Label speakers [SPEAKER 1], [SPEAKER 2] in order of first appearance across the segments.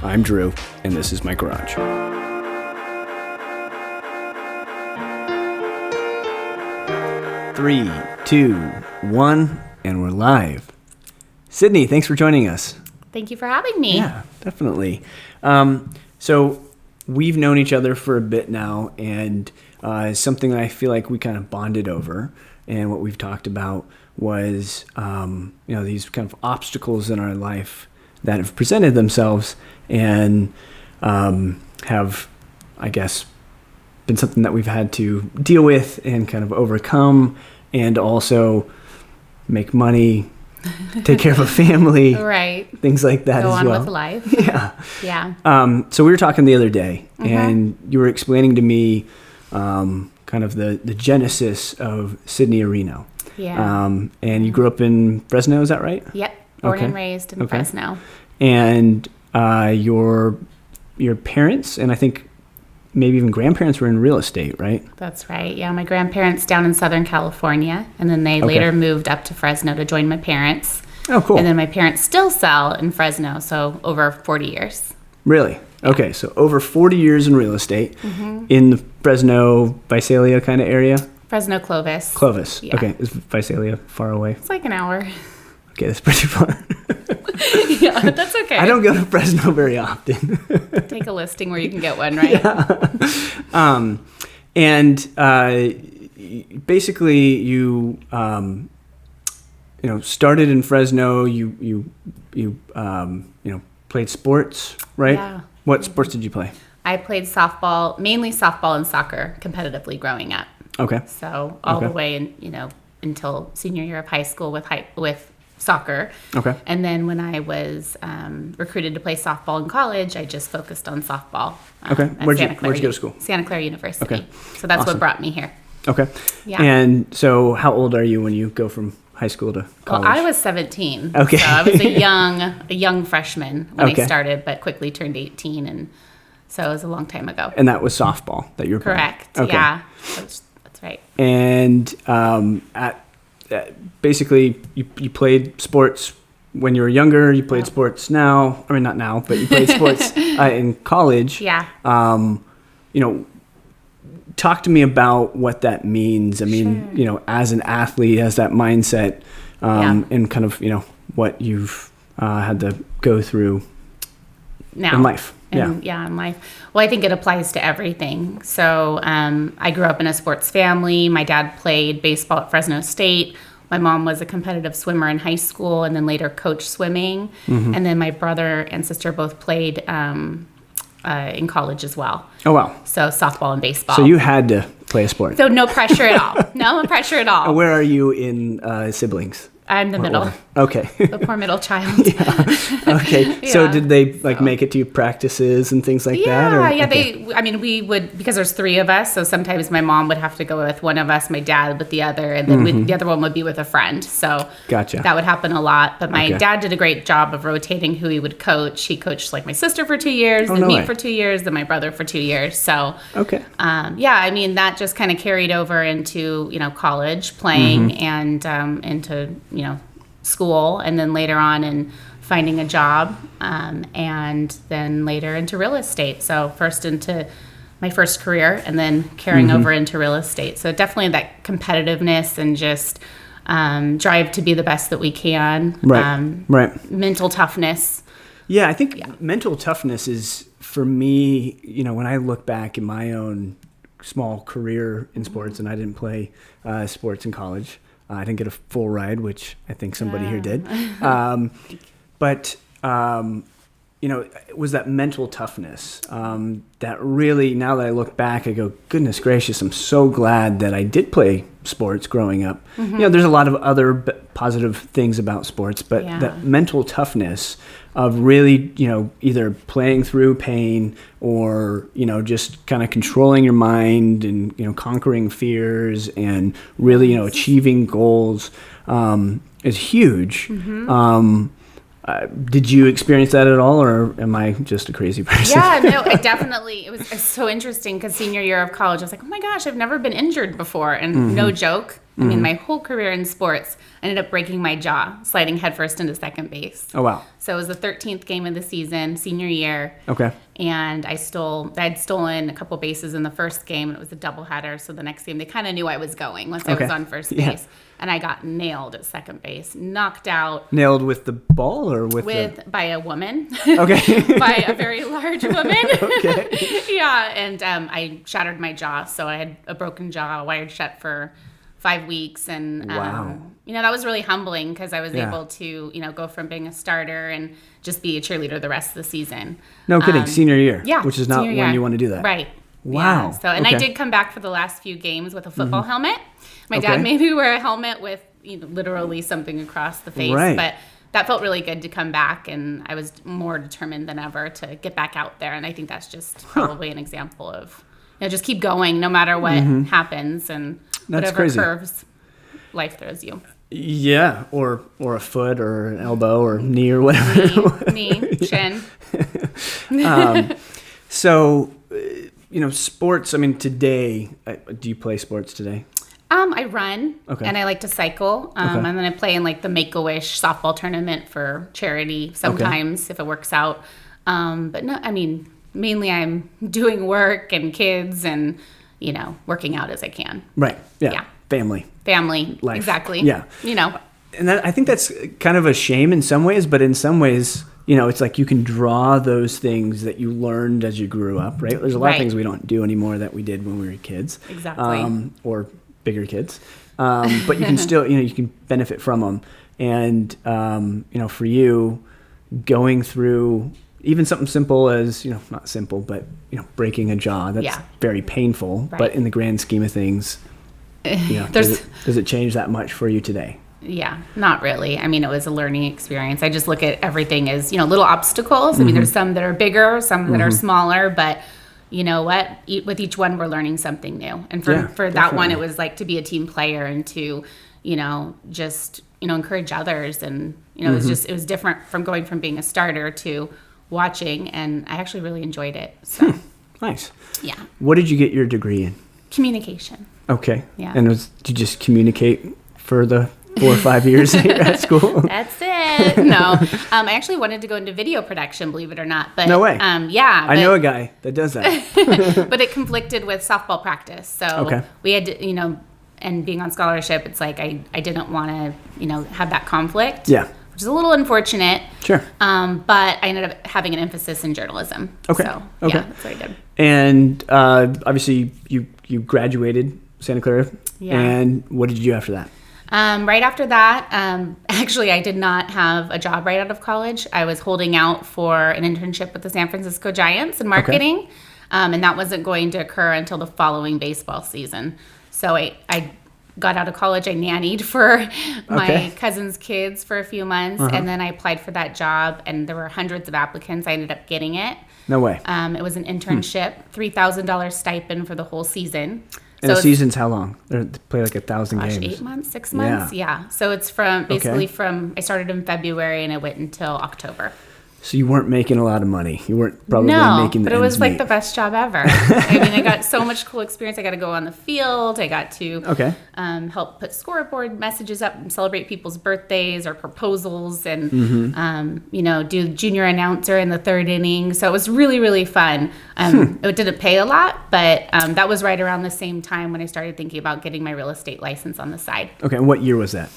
[SPEAKER 1] I'm Drew, and this is my garage. Three, two, one, and we're live. Sydney, thanks for joining us.
[SPEAKER 2] Thank you for having me.
[SPEAKER 1] Yeah, definitely. So we've known each other for a bit now, and something that I feel like we kind of bonded over, and what we've talked about was, these kind of obstacles in our life that have presented themselves and have, I guess, been something that we've had to deal with and kind of overcome, and also make money, take care of a family,
[SPEAKER 2] right?
[SPEAKER 1] Things like that
[SPEAKER 2] Go
[SPEAKER 1] as
[SPEAKER 2] on
[SPEAKER 1] well.
[SPEAKER 2] with life.
[SPEAKER 1] Yeah. So we were talking the other day, and you were explaining to me kind of the genesis of Sydney Ereno.
[SPEAKER 2] Yeah.
[SPEAKER 1] And you grew up in Fresno, is that right?
[SPEAKER 2] Yep. Born and raised in Fresno.
[SPEAKER 1] And your parents, and I think maybe even grandparents, were in real estate, right?
[SPEAKER 2] That's right. Yeah, my grandparents down in Southern California, and then they later moved up to Fresno to join my parents.
[SPEAKER 1] Oh, cool.
[SPEAKER 2] And then my parents still sell in Fresno, so over 40 years.
[SPEAKER 1] Really? Okay, so over 40 years in real estate in the Fresno, Visalia kind of area?
[SPEAKER 2] Fresno, Clovis.
[SPEAKER 1] Clovis.
[SPEAKER 2] Yeah.
[SPEAKER 1] Okay, is Visalia far away?
[SPEAKER 2] It's like an hour.
[SPEAKER 1] Okay, that's pretty far.
[SPEAKER 2] Yeah, that's okay.
[SPEAKER 1] I don't go to Fresno very often.
[SPEAKER 2] Take a listing where you can get one, right?
[SPEAKER 1] Yeah. Basically you started in Fresno. You played sports, right?
[SPEAKER 2] Yeah.
[SPEAKER 1] What sports did you play?
[SPEAKER 2] I played softball, mainly softball and soccer, competitively growing up.
[SPEAKER 1] Okay.
[SPEAKER 2] So all the way until senior year of high school with soccer.
[SPEAKER 1] Okay.
[SPEAKER 2] And then when I was recruited to play softball in college, I just focused on softball.
[SPEAKER 1] Okay. Where'd you go to school?
[SPEAKER 2] Santa Clara University.
[SPEAKER 1] Okay.
[SPEAKER 2] So that's
[SPEAKER 1] Awesome.
[SPEAKER 2] what brought me here.
[SPEAKER 1] Okay.
[SPEAKER 2] Yeah.
[SPEAKER 1] And so how old are you when you go from high school to college?
[SPEAKER 2] Well, I was 17.
[SPEAKER 1] Okay.
[SPEAKER 2] So I was a young freshman when I
[SPEAKER 1] Okay.
[SPEAKER 2] started, but quickly turned 18. And so it was a long time ago.
[SPEAKER 1] And that was softball that you were playing?
[SPEAKER 2] Correct.
[SPEAKER 1] Okay.
[SPEAKER 2] Yeah. That's right.
[SPEAKER 1] And basically, you played sports when you were younger. You played sports now. I mean, not now, but you played sports in college.
[SPEAKER 2] Yeah.
[SPEAKER 1] Talk to me about what that means. I mean,
[SPEAKER 2] Sure.
[SPEAKER 1] As an athlete, as that mindset, and kind of, what you've had to go through
[SPEAKER 2] Now.
[SPEAKER 1] in life.
[SPEAKER 2] In life. Well, I think it applies to everything. So I grew up in a sports family. My dad played baseball at Fresno State. My mom was a competitive swimmer in high school and then later coached swimming. And then my brother and sister both played in college as well.
[SPEAKER 1] Oh, wow.
[SPEAKER 2] So softball and baseball.
[SPEAKER 1] So you had to play a sport.
[SPEAKER 2] So no pressure at all. No pressure at all.
[SPEAKER 1] Where are you in siblings?
[SPEAKER 2] I'm the middle.
[SPEAKER 1] Order? Okay.
[SPEAKER 2] The poor middle child.
[SPEAKER 1] Okay. So did they make it to practices and things like that? Or?
[SPEAKER 2] Yeah.
[SPEAKER 1] Okay.
[SPEAKER 2] We would, because there's three of us. So sometimes my mom would have to go with one of us, my dad with the other, and then the other one would be with a friend. So
[SPEAKER 1] Gotcha.
[SPEAKER 2] that would happen a lot. But my dad did a great job of rotating who he would coach. He coached like my sister for 2 years, then me for 2 years, then my brother for 2 years. So
[SPEAKER 1] Okay.
[SPEAKER 2] that just kind of carried over into, college playing and into, school, and then later on in finding a job, and then later into real estate. So first into my first career and then carrying over into real estate. So definitely that competitiveness and just drive to be the best that we can.
[SPEAKER 1] Right.
[SPEAKER 2] Mental toughness.
[SPEAKER 1] Yeah, I think mental toughness is, for me, when I look back in my own small career in sports, and I didn't play sports in college. I didn't get a full ride, which I think somebody here did. But it was that mental toughness that really, now that I look back, I go, goodness gracious, I'm so glad that I did play sports growing up. There's a lot of other positive things about sports, but that mental toughness of really, either playing through pain or, just kind of controlling your mind and, conquering fears and really, achieving goals is huge. Did you experience that at all, or am I just a crazy person?
[SPEAKER 2] Yeah, no, it was so interesting because senior year of college, I was like, oh my gosh, I've never been injured before. And no joke, I mean, my whole career in sports, I ended up breaking my jaw, sliding headfirst into second base.
[SPEAKER 1] Oh, wow.
[SPEAKER 2] So it was the 13th game of the season, senior year.
[SPEAKER 1] Okay.
[SPEAKER 2] And I'd stolen a couple bases in the first game, and it was a doubleheader. So the next game, they kind of knew I was going once I was on first base. Yeah. And I got nailed at second base, knocked out.
[SPEAKER 1] Nailed with the ball or
[SPEAKER 2] by a woman.
[SPEAKER 1] Okay.
[SPEAKER 2] By a very large woman.
[SPEAKER 1] Okay.
[SPEAKER 2] Yeah, and I shattered my jaw. So I had a broken jaw, wired shut for 5 weeks. And,
[SPEAKER 1] wow.
[SPEAKER 2] That was really humbling because I was able to, go from being a starter and just be a cheerleader the rest of the season.
[SPEAKER 1] No kidding. Senior year.
[SPEAKER 2] Yeah.
[SPEAKER 1] Which is not when you want to do that.
[SPEAKER 2] Right.
[SPEAKER 1] Wow.
[SPEAKER 2] Yeah. So, and I did come back for the last few games with a football helmet. My dad made me wear a helmet with literally something across the face.
[SPEAKER 1] Right.
[SPEAKER 2] But that felt really good to come back, and I was more determined than ever to get back out there. And I think that's just probably an example of, just keep going no matter what happens and
[SPEAKER 1] that's
[SPEAKER 2] whatever
[SPEAKER 1] crazy.
[SPEAKER 2] curves life throws you.
[SPEAKER 1] Yeah, or a foot or an elbow or knee or whatever.
[SPEAKER 2] Knee, chin.
[SPEAKER 1] So, sports, I mean, today, do you play sports today?
[SPEAKER 2] I run, and I like to cycle, and then I play in like the Make-A-Wish softball tournament for charity sometimes if it works out. But no, I mean, mainly I'm doing work and kids and, working out as I can.
[SPEAKER 1] Right. Yeah. Family.
[SPEAKER 2] Life. Exactly.
[SPEAKER 1] Yeah. And I think that's kind of a shame in some ways, but in some ways, it's like you can draw those things that you learned as you grew up, right? There's a lot of things we don't do anymore that we did when we were kids.
[SPEAKER 2] Exactly.
[SPEAKER 1] Or bigger kids. But you can still, you can benefit from them. And, for you, going through even something simple as, not simple, but, breaking a jaw, that's very painful. Right. But in the grand scheme of things, does it change that much for you today?
[SPEAKER 2] Yeah, not really. I mean, it was a learning experience. I just look at everything as, little obstacles. I mean, there's some that are bigger, some that are smaller, but you know what? With each one, we're learning something new. And for that one, it was like to be a team player and to, just, encourage others. And, it was different from going from being a starter to watching. And I actually really enjoyed it. So
[SPEAKER 1] Nice.
[SPEAKER 2] Yeah.
[SPEAKER 1] What did you get your degree in?
[SPEAKER 2] Communication.
[SPEAKER 1] Okay.
[SPEAKER 2] Yeah.
[SPEAKER 1] And did you just communicate for the 4 or 5 years at school?
[SPEAKER 2] That's it. No. I actually wanted to go into video production, believe it or not. But,
[SPEAKER 1] no way.
[SPEAKER 2] Yeah.
[SPEAKER 1] I know a guy that does that.
[SPEAKER 2] But it conflicted with softball practice. So we had to, and being on scholarship, it's like I didn't want to, have that conflict.
[SPEAKER 1] Yeah.
[SPEAKER 2] Which is a little unfortunate.
[SPEAKER 1] Sure.
[SPEAKER 2] But I ended up having an emphasis in journalism.
[SPEAKER 1] Okay.
[SPEAKER 2] So,
[SPEAKER 1] okay.
[SPEAKER 2] Yeah, that's what I did.
[SPEAKER 1] And obviously you graduated Santa Clara.
[SPEAKER 2] Yeah.
[SPEAKER 1] And what did you do after that?
[SPEAKER 2] Right after that, actually, I did not have a job right out of college. I was holding out for an internship with the San Francisco Giants in marketing, and that wasn't going to occur until the following baseball season. So I got out of college. I nannied for my cousin's kids for a few months, and then I applied for that job, and there were hundreds of applicants. I ended up getting it.
[SPEAKER 1] No way.
[SPEAKER 2] It was an internship, $3,000 stipend for the whole season.
[SPEAKER 1] And the season's how long? They play like 1,000 games.
[SPEAKER 2] 8 months, 6 months? Yeah. So it's from I started in February and it went until October.
[SPEAKER 1] So you weren't making a lot of money. You weren't probably making the
[SPEAKER 2] but it was
[SPEAKER 1] ends
[SPEAKER 2] like
[SPEAKER 1] meet.
[SPEAKER 2] the best job ever. I mean, I got so much cool experience. I got to go on the field. I got to help put scoreboard messages up and celebrate people's birthdays or proposals and, do junior announcer in the third inning. So it was really, really fun. It didn't pay a lot, but that was right around the same time when I started thinking about getting my real estate license on the side.
[SPEAKER 1] Okay, and what year was that?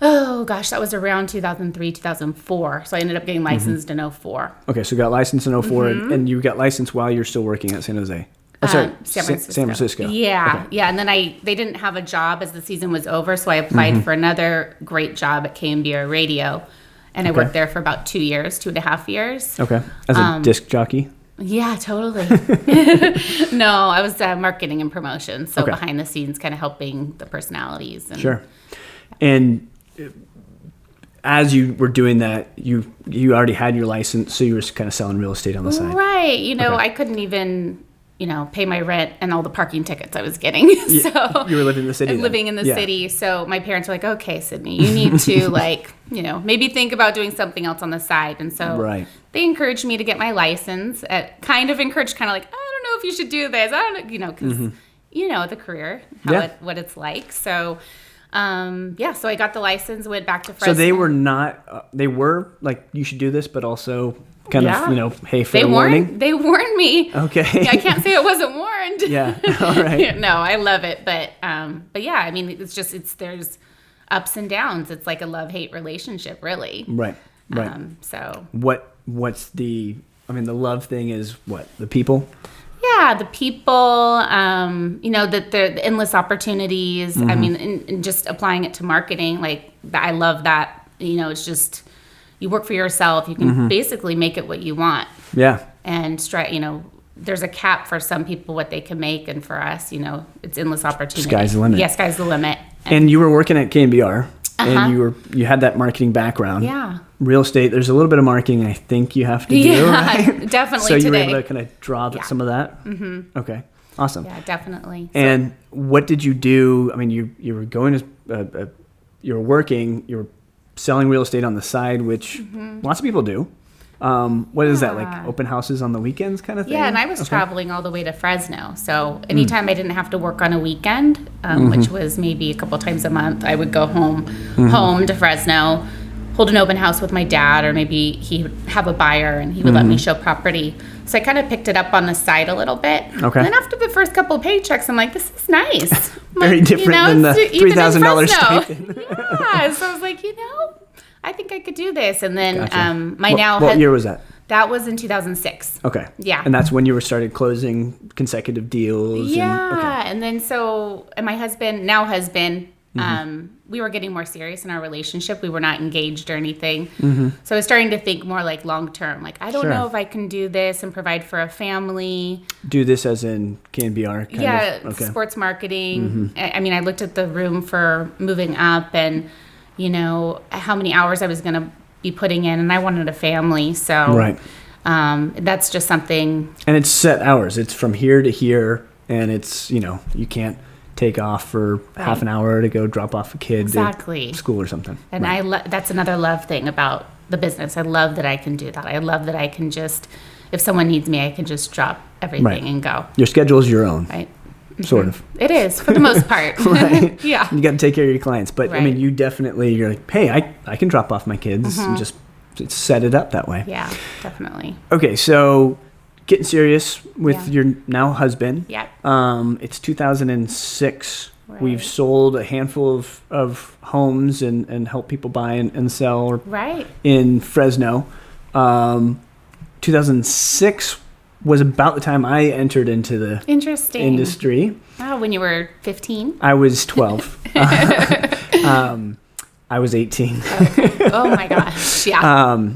[SPEAKER 2] Oh, gosh, that was around 2003, 2004. So I ended up getting licensed in 2004.
[SPEAKER 1] Okay, so you got licensed in 2004, and you got licensed while you're still working at San Jose.
[SPEAKER 2] San Francisco.
[SPEAKER 1] San Francisco.
[SPEAKER 2] Yeah, yeah. And then they didn't have a job as the season was over, so I applied for another great job at KMBR Radio. And I worked there for about 2.5 years.
[SPEAKER 1] Okay, as a disc jockey?
[SPEAKER 2] Yeah, totally. No, I was marketing and promotion, so behind the scenes kind of helping the personalities. And,
[SPEAKER 1] sure. And as you were doing that, you already had your license, so you were kind of selling real estate on the side.
[SPEAKER 2] Right. I couldn't even, pay my rent and all the parking tickets I was getting. So
[SPEAKER 1] you were living in the city.
[SPEAKER 2] Living in the city. So my parents were like, okay, Sydney, you need to maybe think about doing something else on the side. And so they encouraged me to get my license. Kind of like, I don't know if you should do this. I don't know, because the career, what it's like. So, so I got the license, went back to Fresno.
[SPEAKER 1] So they were not, they were like, you should do this, but also kind of, hey, fair warning.
[SPEAKER 2] They warned me.
[SPEAKER 1] Okay.
[SPEAKER 2] I can't say I wasn't warned.
[SPEAKER 1] Yeah. All right.
[SPEAKER 2] No, I love it. But yeah, I mean, there's ups and downs. It's like a love-hate relationship, really.
[SPEAKER 1] Right.
[SPEAKER 2] So
[SPEAKER 1] what's the love thing is what? The people?
[SPEAKER 2] Yeah, the people, the endless opportunities. I mean, and just applying it to marketing, like I love that. It's just you work for yourself. You can basically make it what you want.
[SPEAKER 1] Yeah.
[SPEAKER 2] And there's a cap for some people what they can make, and for us, it's endless opportunity.
[SPEAKER 1] Sky's the limit.
[SPEAKER 2] Yeah, sky's the limit.
[SPEAKER 1] And you were working at KBR, and you had that marketing background.
[SPEAKER 2] Yeah.
[SPEAKER 1] Real estate, there's a little bit of marketing I think you have to do, right?
[SPEAKER 2] Definitely.
[SPEAKER 1] So you were
[SPEAKER 2] today.
[SPEAKER 1] able to kind of draw some of that? Mm-hmm. Okay, awesome.
[SPEAKER 2] Yeah, definitely.
[SPEAKER 1] And what did you do? I mean, you were going to, you were working, you were selling real estate on the side, which lots of people do. What is that, like open houses on the weekends kind of thing?
[SPEAKER 2] Yeah, and I was traveling all the way to Fresno. So anytime I didn't have to work on a weekend, which was maybe a couple times a month, I would go home to Fresno, hold an open house with my dad, or maybe he would have a buyer and he would let me show property. So I kind of picked it up on the side a little bit.
[SPEAKER 1] Okay.
[SPEAKER 2] And then after the first couple of paychecks, I'm like, this is nice.
[SPEAKER 1] Very different than the $3,000 stipend.
[SPEAKER 2] Yeah. So I was like, I think I could do this. And then
[SPEAKER 1] Gotcha. What year was that?
[SPEAKER 2] That was in 2006.
[SPEAKER 1] Okay.
[SPEAKER 2] Yeah.
[SPEAKER 1] And that's when you were started closing consecutive deals.
[SPEAKER 2] Yeah. And then and my husband, we were getting more serious in our relationship. We were not engaged or anything. So I was starting to think more like long term. Like, I don't know if I can do this and provide for a family.
[SPEAKER 1] Do this as in KBR?
[SPEAKER 2] Sports marketing. I mean, I looked at the room for moving up and, how many hours I was going to be putting in. And I wanted a family. So that's just something.
[SPEAKER 1] And it's set hours. It's from here to here. And it's, you can't take off for half an hour to go drop off a kid at school or something.
[SPEAKER 2] And that's another love thing about the business. I love that I can do that. I love that I can just, if someone needs me, I can just drop everything and go.
[SPEAKER 1] Your schedule is your own.
[SPEAKER 2] Right.
[SPEAKER 1] Sort of.
[SPEAKER 2] It is, for the most part.
[SPEAKER 1] Right.
[SPEAKER 2] Yeah.
[SPEAKER 1] You got to take care of your clients. But, I mean, you're like, hey, I can drop off my kids and just set it up that way.
[SPEAKER 2] Yeah, definitely.
[SPEAKER 1] Okay, so getting serious with your now husband.
[SPEAKER 2] Yeah.
[SPEAKER 1] It's 2006.
[SPEAKER 2] Right.
[SPEAKER 1] We've sold a handful of homes and helped people buy and sell in Fresno. 2006 was about the time I entered into the industry.
[SPEAKER 2] Oh, when you were 15?
[SPEAKER 1] I was 12. I was 18.
[SPEAKER 2] Oh my gosh, yeah.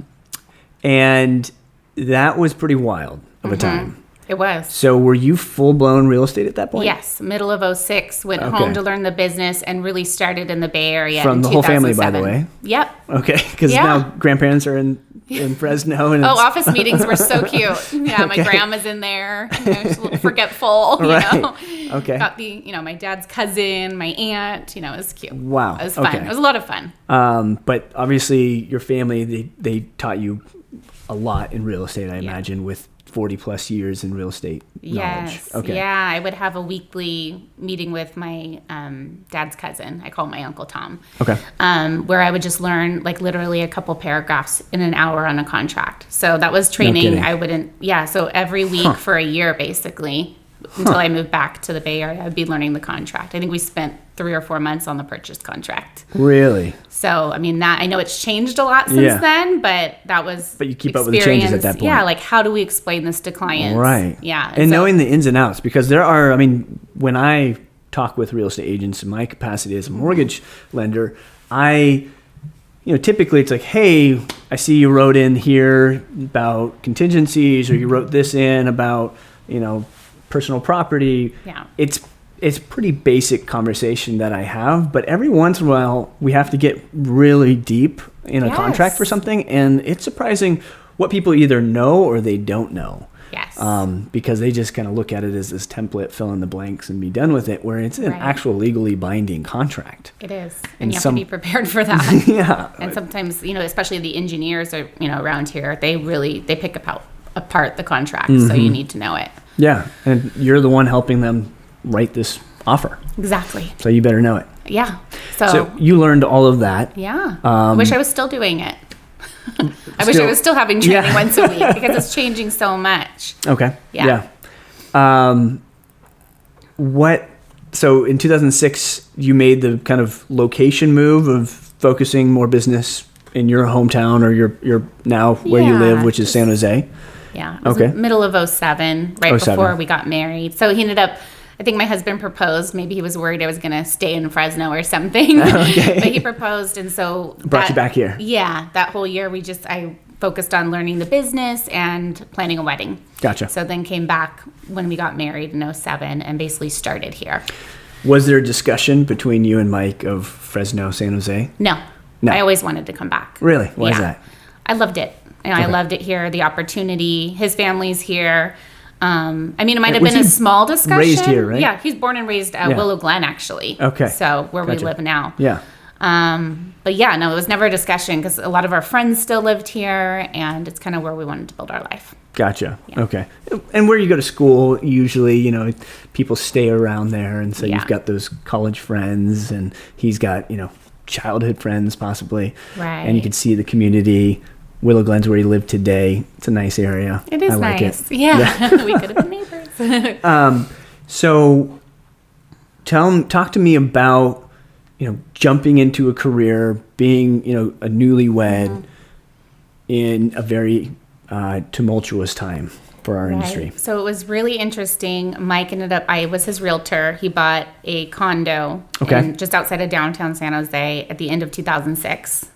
[SPEAKER 1] And that was pretty wild of a time.
[SPEAKER 2] It was.
[SPEAKER 1] So were you full-blown real estate at that point?
[SPEAKER 2] Yes, middle of 06, went home to learn the business and really started in the Bay Area
[SPEAKER 1] From
[SPEAKER 2] in
[SPEAKER 1] the
[SPEAKER 2] 2007.
[SPEAKER 1] whole family, by the way?
[SPEAKER 2] Yep.
[SPEAKER 1] Okay, because now grandparents are in Fresno. And
[SPEAKER 2] office meetings were so cute. Yeah, my grandma's in there. She's a little forgetful, you know.
[SPEAKER 1] Okay.
[SPEAKER 2] Got my dad's cousin, my aunt, it was cute.
[SPEAKER 1] Wow.
[SPEAKER 2] It was fun. It was a lot of fun.
[SPEAKER 1] But obviously your family, they taught you a lot in real estate, I imagine, with 40 plus years in real estate knowledge.
[SPEAKER 2] Yes.
[SPEAKER 1] Okay.
[SPEAKER 2] Yeah, I would have a weekly meeting with my dad's cousin. I call him my Uncle Tom.
[SPEAKER 1] Okay.
[SPEAKER 2] Where I would just learn like literally a couple paragraphs in an hour on a contract. So that was training.
[SPEAKER 1] No kidding.
[SPEAKER 2] So every week for a year basically until I moved back to the Bay Area, I'd be learning the contract. I think we spent 3 or 4 months on the purchase contract.
[SPEAKER 1] Really?
[SPEAKER 2] So, I mean, I know it's changed a lot since then, but that was
[SPEAKER 1] But you keep up with the changes at that point.
[SPEAKER 2] Yeah, like how do we explain this to clients?
[SPEAKER 1] Right.
[SPEAKER 2] Yeah.
[SPEAKER 1] And knowing the ins and outs, because when I talk with real estate agents in my capacity as a mortgage lender, typically it's like, hey, I see you wrote in here about contingencies, or you wrote this in about, personal property.
[SPEAKER 2] Yeah.
[SPEAKER 1] It's pretty basic conversation that I have, but every once in a while we have to get really deep in a contract for something, and it's surprising what people either know or they don't know.
[SPEAKER 2] Yes.
[SPEAKER 1] Because they just kind of look at it as this template, fill in the blanks, and be done with it, where it's an actual legally binding contract.
[SPEAKER 2] It is. And you have to be prepared for that.
[SPEAKER 1] Yeah.
[SPEAKER 2] And sometimes, especially the engineers are, around here, they pick apart the contract, so you need to know it.
[SPEAKER 1] Yeah. And you're the one helping them, write this offer.
[SPEAKER 2] Exactly.
[SPEAKER 1] So you better know it.
[SPEAKER 2] Yeah.
[SPEAKER 1] So you learned all of that.
[SPEAKER 2] Yeah. I wish I was still doing it. I wish I was still having training once a week because it's changing so much.
[SPEAKER 1] Okay.
[SPEAKER 2] Yeah.
[SPEAKER 1] So in 2006, you made the kind of location move of focusing more business in your hometown or your now where you live, which is San Jose.
[SPEAKER 2] Yeah. It was middle of 2007, right before we got married. So he ended up, I think my husband proposed. Maybe he was worried I was going to stay in Fresno or something. Okay. But he proposed, and so
[SPEAKER 1] brought you back here.
[SPEAKER 2] Yeah. That whole year, I focused on learning the business and planning a wedding.
[SPEAKER 1] Gotcha.
[SPEAKER 2] So then came back when we got married in 2007 and basically started here.
[SPEAKER 1] Was there a discussion between you and Mike of Fresno, San Jose?
[SPEAKER 2] No. I always wanted to come back.
[SPEAKER 1] Really? Why is that?
[SPEAKER 2] I loved it. I loved it here, the opportunity. His family's here. I mean, it might have been a small discussion.
[SPEAKER 1] Raised here, right?
[SPEAKER 2] Yeah, he's born and raised at Willow Glen, actually.
[SPEAKER 1] Okay.
[SPEAKER 2] So where we live now.
[SPEAKER 1] Yeah.
[SPEAKER 2] But yeah, no, it was never a discussion because a lot of our friends still lived here, and it's kind of where we wanted to build our life.
[SPEAKER 1] Gotcha. Yeah. Okay. And where you go to school, usually, people stay around there, and so you've got those college friends, and he's got, childhood friends possibly.
[SPEAKER 2] Right.
[SPEAKER 1] And you can see the community. Willow Glen's where you live today. It's a nice area.
[SPEAKER 2] It is nice. Yeah. We could have been neighbors.
[SPEAKER 1] So talk to me about, jumping into a career, being, a newlywed in a very tumultuous time for our industry.
[SPEAKER 2] So it was really interesting. Mike I was his realtor. He bought a condo just outside of downtown San Jose at the end of 2006.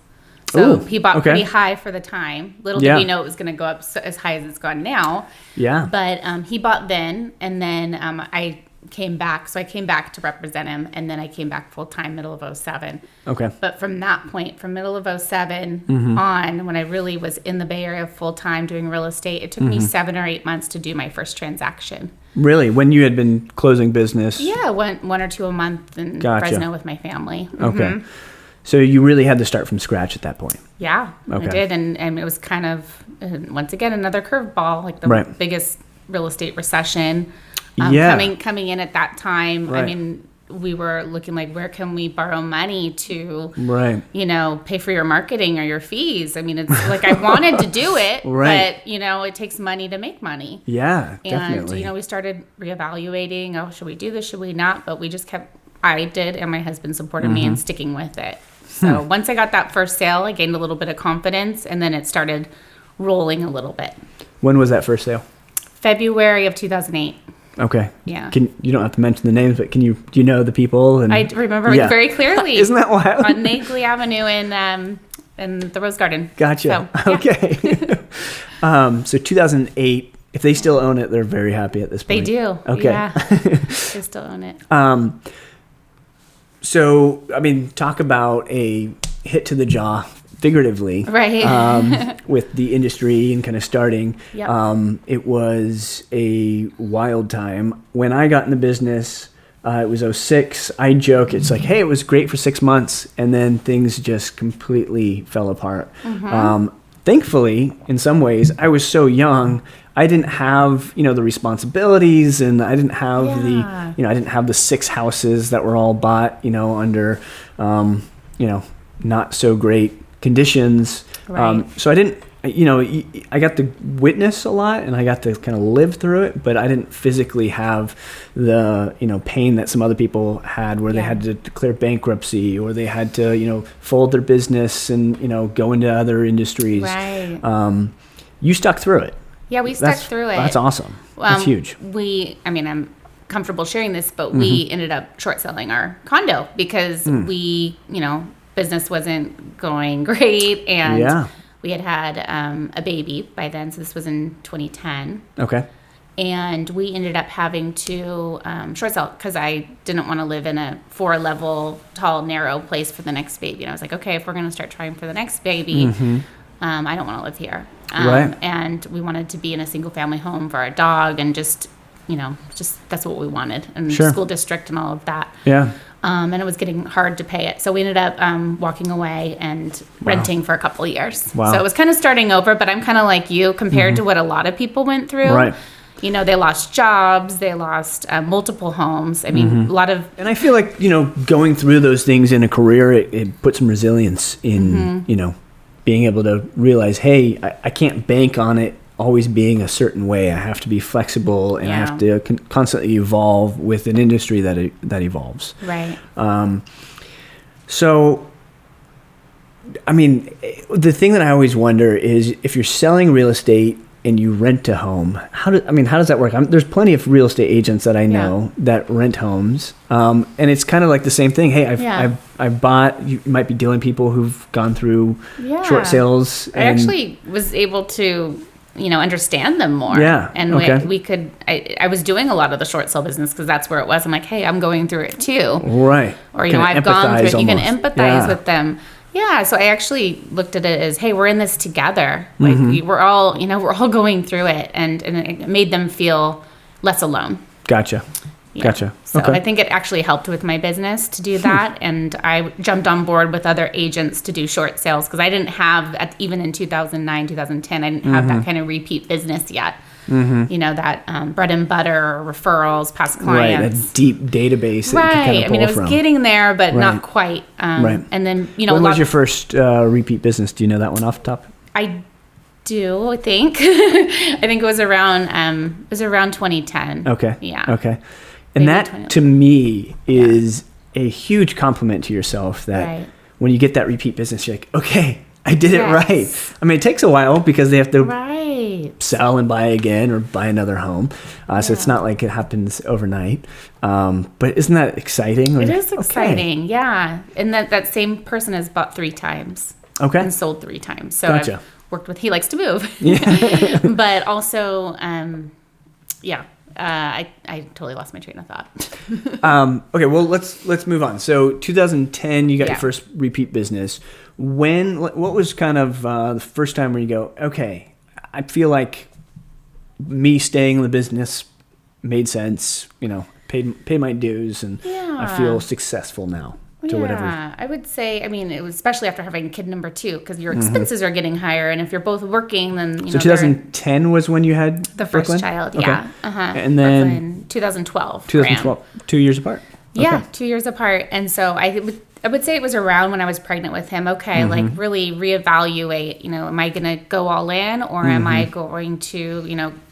[SPEAKER 2] So he bought pretty high for the time. Little did we know it was going to go up as high as it's gone now. Yeah. But he bought then, and then I came back. So I came back to represent him, and then I came back full time middle of 2007. Okay. But from that point, from middle of 2007 on, when I really was in the Bay Area full time doing real estate, it took me 7 or 8 months to do my first transaction.
[SPEAKER 1] Really? When you had been closing business?
[SPEAKER 2] Yeah, one or two a month in Fresno with my family.
[SPEAKER 1] Okay. So you really had to start from scratch at that point.
[SPEAKER 2] Yeah, I did. And it was kind of, once again, another curveball, like the biggest real estate recession. Coming in at that time. Right. I mean, we were looking like, where can we borrow money to, pay for your marketing or your fees? I mean, it's like I wanted to do it, but, it takes money to make money.
[SPEAKER 1] Yeah,
[SPEAKER 2] and,
[SPEAKER 1] definitely.
[SPEAKER 2] We started reevaluating, should we do this? Should we not? But we just I did, and my husband supported me in sticking with it. So once I got that first sale, I gained a little bit of confidence, and then it started rolling a little bit.
[SPEAKER 1] When was that first sale?
[SPEAKER 2] February of 2008. Okay.
[SPEAKER 1] Yeah. You don't have to mention the names, but do you know the people? And,
[SPEAKER 2] I remember it very clearly.
[SPEAKER 1] Isn't that wild?
[SPEAKER 2] On Nagley Avenue in the Rose Garden.
[SPEAKER 1] Gotcha. So, okay. So 2008, if they still own it, they're very happy at this point.
[SPEAKER 2] They do.
[SPEAKER 1] Okay. Yeah.
[SPEAKER 2] They still own it.
[SPEAKER 1] So, I mean, talk about a hit to the jaw, figuratively, with the industry and kind of starting. Yep. It was a wild time. When I got in the business, it was 2006. I joke, it's like, hey, it was great for 6 months, and then things just completely fell apart. Thankfully, in some ways, I was so young. I didn't have, the responsibilities, and I didn't have I didn't have the 6 houses that were all bought, under, not so great conditions. Right. So I didn't, I got to witness a lot, and I got to kind of live through it, but I didn't physically have the, pain that some other people had, where they had to declare bankruptcy, or they had to, fold their business and, go into other industries. Right. You stuck through it.
[SPEAKER 2] Yeah, we stuck through it.
[SPEAKER 1] That's awesome. That's huge.
[SPEAKER 2] I'm comfortable sharing this, but we ended up short selling our condo because business wasn't going great, and we had a baby by then. So this was in 2010. Okay. And we ended up having to short sell because I didn't want to live in a 4-level, tall, narrow place for the next baby. And I was like, okay, if we're going to start trying for the next baby, I don't want to live here. And we wanted to be in a single family home for our dog, and just that's what we wanted, and school district and all of that. Yeah. And it was getting hard to pay it. So we ended up walking away and renting for a couple of years. Wow. So it was kind of starting over, but I'm kind of like you compared to what a lot of people went through. Right. They lost jobs, they lost multiple homes. I mean, a lot of...
[SPEAKER 1] And I feel like, going through those things in a career, it puts some resilience in, being able to realize, hey, I can't bank on it always being a certain way. I have to be flexible, and I have to constantly evolve with an industry that evolves.
[SPEAKER 2] Right.
[SPEAKER 1] So, I mean, the thing that I always wonder is if you're selling real estate and you rent a home, how does that work? There's plenty of real estate agents that I know that rent homes, and it's kind of like the same thing. Hey, I've bought. You might be dealing with people who've gone through short sales.
[SPEAKER 2] I actually was able to, understand them more.
[SPEAKER 1] Yeah,
[SPEAKER 2] and we could. I was doing a lot of the short sale business because that's where it was. I'm like, hey, I'm going through it too.
[SPEAKER 1] Right.
[SPEAKER 2] Or I've gone through it. You can empathize with them. Yeah, so I actually looked at it as, hey, we're in this together. Like we're all going through it, and it made them feel less alone.
[SPEAKER 1] Gotcha.
[SPEAKER 2] Yeah.
[SPEAKER 1] Gotcha.
[SPEAKER 2] So
[SPEAKER 1] okay.
[SPEAKER 2] I think it actually helped with my business to do that, and I jumped on board with other agents to do short sales because I didn't have, even in 2009, 2010, I didn't have that kind of repeat business yet. That bread and butter, referrals, past clients.
[SPEAKER 1] Right, a deep database that you can kind of pull
[SPEAKER 2] it was
[SPEAKER 1] from.
[SPEAKER 2] Getting there, but not quite.
[SPEAKER 1] Right.
[SPEAKER 2] And then,
[SPEAKER 1] when was your first repeat business? Do you know that one off the top?
[SPEAKER 2] I do, I think. I think it was around 2010.
[SPEAKER 1] Okay.
[SPEAKER 2] Yeah.
[SPEAKER 1] Okay. And
[SPEAKER 2] Maybe
[SPEAKER 1] that, to me, is a huge compliment to yourself that when you get that repeat business, you're like, okay, I did it right. I mean, it takes a while because they have to sell and buy again or buy another home. So it's not like it happens overnight. But isn't that exciting?
[SPEAKER 2] It is exciting, yeah. And that same person has bought 3 times.
[SPEAKER 1] Okay.
[SPEAKER 2] And sold 3 times. So
[SPEAKER 1] gotcha.
[SPEAKER 2] I've worked with, he likes to move.
[SPEAKER 1] Yeah.
[SPEAKER 2] But also, I totally lost my train of thought.
[SPEAKER 1] Okay, well, let's move on. So 2010, you got your first repeat business. What was kind of the first time where you go, okay, I feel like me staying in the business made sense, paid my dues, and I feel successful now. To whatever.
[SPEAKER 2] I would say, it was especially after having kid number 2, because your expenses are getting higher, and if you're both working, then
[SPEAKER 1] So 2010 was when you had
[SPEAKER 2] the first
[SPEAKER 1] Brooklyn?
[SPEAKER 2] child,
[SPEAKER 1] okay.
[SPEAKER 2] yeah.
[SPEAKER 1] And then
[SPEAKER 2] Brooklyn, 2012.
[SPEAKER 1] 2012, 2 years apart.
[SPEAKER 2] Yeah,
[SPEAKER 1] Okay.
[SPEAKER 2] 2 years apart, and so I would say it was around when I was pregnant with him. Okay, like really reevaluate. Am I going to go all in, or am I going to,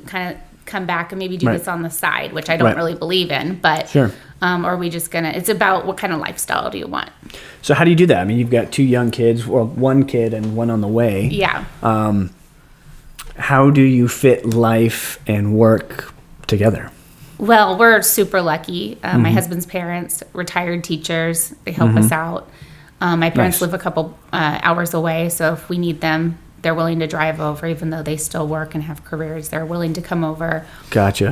[SPEAKER 2] kind of come back and maybe do this on the side, which I don't really believe in, but
[SPEAKER 1] Sure.
[SPEAKER 2] or are we just gonna? It's about what kind of lifestyle do you want.
[SPEAKER 1] So how do you do that? You've got 2 young kids, well, 1 kid and 1 on the way.
[SPEAKER 2] Yeah.
[SPEAKER 1] How do you fit life and work together?
[SPEAKER 2] Well, we're super lucky. My husband's parents, retired teachers, they help us out. My parents live a couple hours away, so if we need them, they're willing to drive over, even though they still work and have careers. They're willing to come over.
[SPEAKER 1] Gotcha.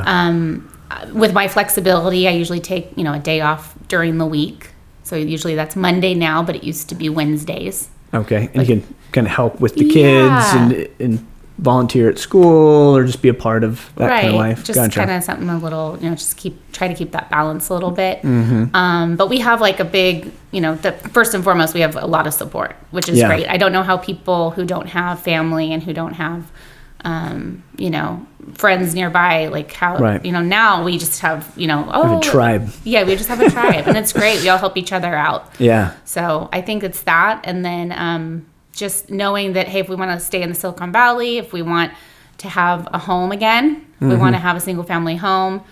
[SPEAKER 2] With my flexibility, I usually take, a day off during the week. So usually that's Monday now, but it used to be Wednesdays.
[SPEAKER 1] Okay. And you can kind of help with the kids and volunteer at school or just be a part of that kind of life.
[SPEAKER 2] Just kind of something a little, just try to keep that balance a little bit. But we have like a big, first and foremost, we have a lot of support, which is great. I don't know how people who don't have family and who don't have, friends nearby, like how, now we just have,
[SPEAKER 1] a tribe.
[SPEAKER 2] Yeah, we just have a tribe and it's great. We all help each other out.
[SPEAKER 1] Yeah.
[SPEAKER 2] So I think it's that. And then, just knowing that, hey, if we want to stay in the Silicon Valley, if we want to have a home again, if we want to have a single family home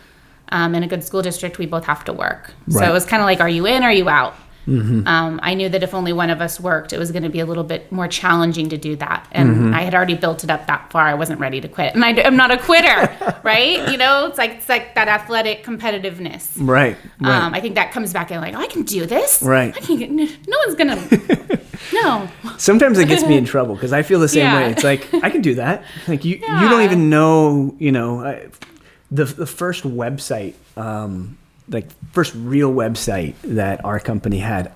[SPEAKER 2] in a good school district, we both have to work. So it was kind of like, are you in or are you out? I knew that if only one of us worked, it was going to be a little bit more challenging to do that. And I had already built it up that far. I wasn't ready to quit. And I'm not a quitter, right? It's like that athletic competitiveness.
[SPEAKER 1] Right.
[SPEAKER 2] I think that comes back in like, I can do this.
[SPEAKER 1] Right.
[SPEAKER 2] No one's going to... No.
[SPEAKER 1] Sometimes it gets me in trouble because I feel the same way. It's like, I can do that. Like you don't even know, the first website, first real website that our company had,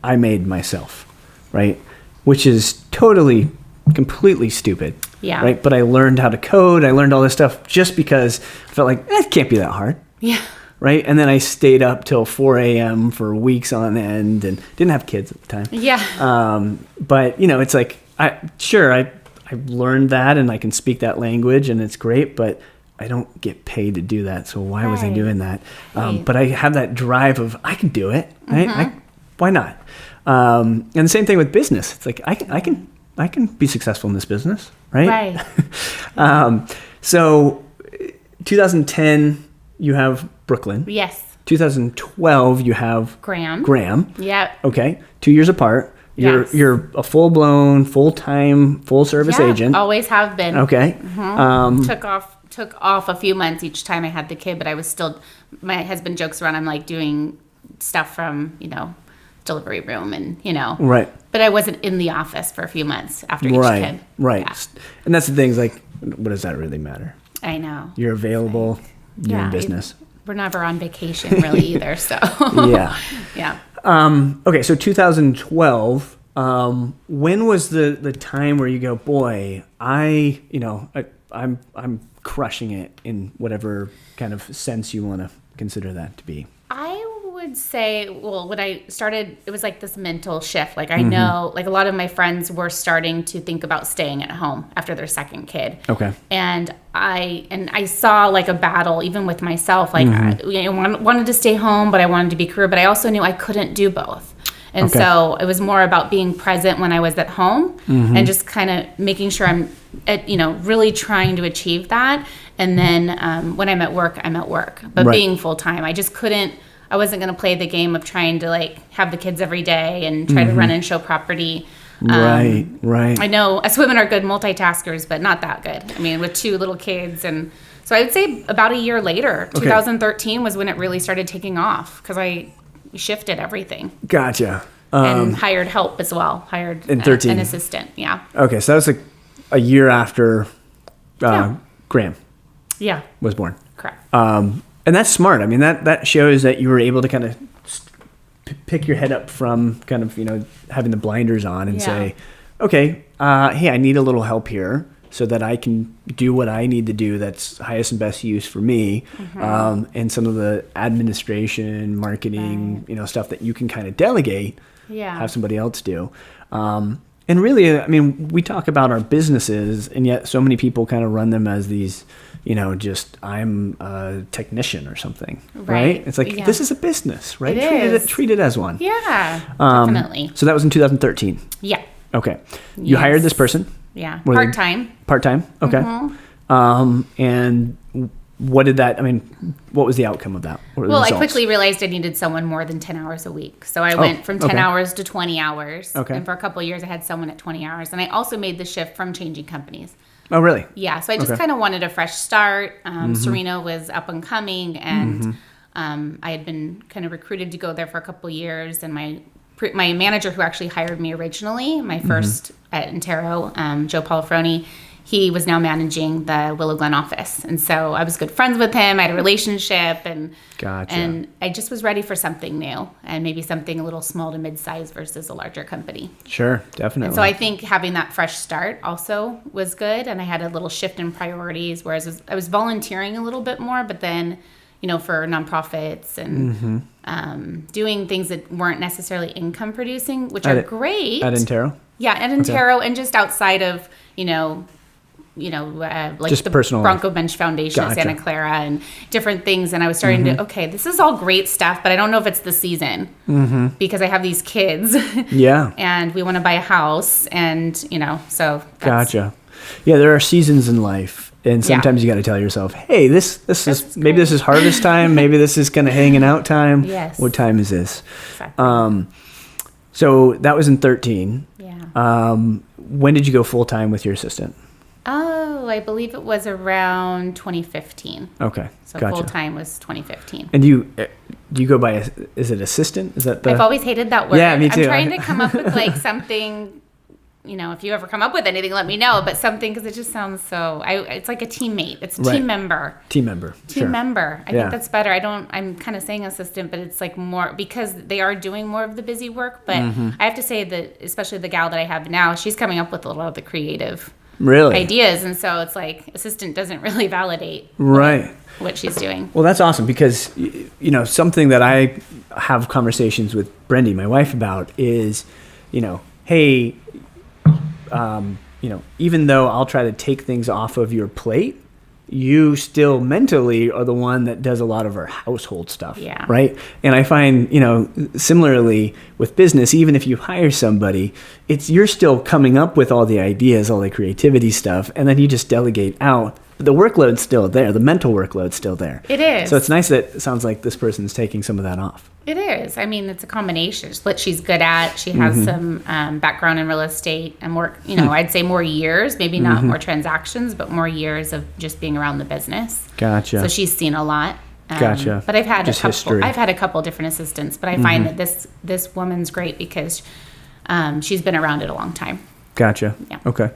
[SPEAKER 1] I made myself, right? Which is completely stupid. Yeah. Right. But I learned how to code. I learned all this stuff just because I felt like it can't be that hard.
[SPEAKER 2] Yeah.
[SPEAKER 1] Right. And then I stayed up till 4 a.m. for weeks on end and didn't have kids at the time.
[SPEAKER 2] Yeah.
[SPEAKER 1] But it's like, I learned that and I can speak that language and it's great, but I don't get paid to do that, so why was I
[SPEAKER 2] Right.
[SPEAKER 1] doing that?
[SPEAKER 2] Right.
[SPEAKER 1] But I have that drive of I can do it. Right? Why not? And the same thing with business. It's like I can be successful in this business, right?
[SPEAKER 2] Right.
[SPEAKER 1] So 2010, you have Brooklyn.
[SPEAKER 2] Yes.
[SPEAKER 1] 2012, you have
[SPEAKER 2] Graham. Yep.
[SPEAKER 1] Okay, 2 years apart.
[SPEAKER 2] Yes.
[SPEAKER 1] You're a full-blown, full-time, full-service
[SPEAKER 2] Yeah,
[SPEAKER 1] agent.
[SPEAKER 2] always have been.
[SPEAKER 1] Okay.
[SPEAKER 2] Took off a few months each time I had the kid, but I was still. My husband jokes around. I'm like doing stuff from delivery room and
[SPEAKER 1] Right.
[SPEAKER 2] But I wasn't in the office for a few months after each kid.
[SPEAKER 1] Right.
[SPEAKER 2] Yeah.
[SPEAKER 1] And that's the thing. Is like, what does that really matter?
[SPEAKER 2] I know.
[SPEAKER 1] You're available. You're in business.
[SPEAKER 2] We're never on vacation really either. So
[SPEAKER 1] Yeah.
[SPEAKER 2] yeah.
[SPEAKER 1] Okay, so 2012. When was the time where you go, boy, I'm crushing it in whatever kind of sense you want to consider that to be?
[SPEAKER 2] I would say, well, when I started, it was like this mental shift. Like I know, like a lot of my friends were starting to think about staying at home after their second kid.
[SPEAKER 1] Okay.
[SPEAKER 2] And I saw like a battle even with myself. Like I wanted to stay home, but I wanted to be career. But I also knew I couldn't do both. And so it was more about being present when I was at home and just kind of making sure I'm, really trying to achieve that. And then when I'm at work, I'm at work. But being full time, I wasn't going to play the game of trying to like have the kids every day and try to run and show property.
[SPEAKER 1] Right.
[SPEAKER 2] I know us women are good multitaskers, but not that good. I mean, with 2 little kids. And so I would say about a year later, 2013 was when it really started taking off because I shifted everything.
[SPEAKER 1] Gotcha.
[SPEAKER 2] And hired help as well. Hired
[SPEAKER 1] in 13.
[SPEAKER 2] An assistant. Yeah.
[SPEAKER 1] Okay, so that was like a year after Graham was born.
[SPEAKER 2] Correct.
[SPEAKER 1] And that's smart. I mean, that shows that you were able to kind of pick your head up from kind of, having the blinders on and say, okay, hey, I need a little help here so that I can do what I need to do that's highest and best use for me. And some of the administration, marketing, stuff that you can kind of delegate, have somebody else do. And really, I mean, we talk about our businesses, and yet so many people kind of run them as these, just I'm a technician or something, right? It's like, this is a business, right? Treat it as one.
[SPEAKER 2] Yeah, definitely.
[SPEAKER 1] So that was in 2013.
[SPEAKER 2] Yeah.
[SPEAKER 1] Okay. You hired this person?
[SPEAKER 2] Yeah. Part-time.
[SPEAKER 1] Part-time? Okay. And what was the outcome of that?
[SPEAKER 2] Well, I quickly realized I needed someone more than 10 hours a week. So I went from 10 hours to 20 hours.
[SPEAKER 1] Okay.
[SPEAKER 2] And for a couple of years, I had someone at 20 hours. And I also made the shift from changing companies.
[SPEAKER 1] Oh, really?
[SPEAKER 2] Yeah. So I just kind of wanted a fresh start. Serena was up and coming, and I had been kind of recruited to go there for a couple of years. And my manager, who actually hired me originally, my first at Intero, Joe Polifroni, he was now managing the Willow Glen office. And so I was good friends with him. I had a relationship, and and I just was ready for something new and maybe something a little small to mid-size versus a larger company.
[SPEAKER 1] Sure, definitely.
[SPEAKER 2] And so I think having that fresh start also was good. And I had a little shift in priorities, whereas I was volunteering a little bit more, but then, for nonprofits and doing things that weren't necessarily income producing, which are great.
[SPEAKER 1] At Intero?
[SPEAKER 2] Yeah, at Intero, and just outside of, like
[SPEAKER 1] just
[SPEAKER 2] the
[SPEAKER 1] personal
[SPEAKER 2] Bronco Bench Foundation of Santa Clara and different things. And I was starting to, okay, this is all great stuff, but I don't know if it's the season because I have these kids.
[SPEAKER 1] Yeah.
[SPEAKER 2] And we want to buy a house, and, so.
[SPEAKER 1] Gotcha. Yeah, there are seasons in life. And sometimes you got to tell yourself, hey, this is maybe this is harvest time. Maybe this is kind of hanging out time.
[SPEAKER 2] Yes.
[SPEAKER 1] What time is this?
[SPEAKER 2] Exactly.
[SPEAKER 1] So that was in 13.
[SPEAKER 2] Yeah.
[SPEAKER 1] When did you go full time with your assistant?
[SPEAKER 2] Oh, I believe it was around 2015.
[SPEAKER 1] Okay.
[SPEAKER 2] So full time was 2015.
[SPEAKER 1] And do you go by, is it assistant? Is that
[SPEAKER 2] I've always hated that word.
[SPEAKER 1] Yeah, me too.
[SPEAKER 2] I'm trying to come up with like something, if you ever come up with anything, let me know. But something, because it just sounds so, it's like a teammate. It's a team member.
[SPEAKER 1] Team member.
[SPEAKER 2] Team member. I think that's better. I'm kind of saying assistant, but it's like more, because they are doing more of the busy work. But I have to say that, especially the gal that I have now, she's coming up with a lot of the creative ideas. And so it's like assistant doesn't really validate what she's doing.
[SPEAKER 1] Well, that's awesome, because, something that I have conversations with Brendy, my wife, about is, hey, even though I'll try to take things off of your plate, you still mentally are the one that does a lot of our household stuff.
[SPEAKER 2] Yeah.
[SPEAKER 1] Right. And I find, similarly with business, even if you hire somebody, you're still coming up with all the ideas, all the creativity stuff, and then you just delegate out. The workload's still there. The mental workload's still there.
[SPEAKER 2] It is.
[SPEAKER 1] So it's nice that it sounds like this person's taking some of that off.
[SPEAKER 2] It is. I mean, it's a combination. It's what she's good at. She has some background in real estate and more, I'd say more years, maybe not more transactions, but more years of just being around the business.
[SPEAKER 1] Gotcha.
[SPEAKER 2] So she's seen a lot.
[SPEAKER 1] Gotcha.
[SPEAKER 2] But I've had
[SPEAKER 1] Just history.
[SPEAKER 2] I've had a couple different assistants, but I find that this woman's great because she's been around it a long time.
[SPEAKER 1] Gotcha.
[SPEAKER 2] Yeah.
[SPEAKER 1] Okay.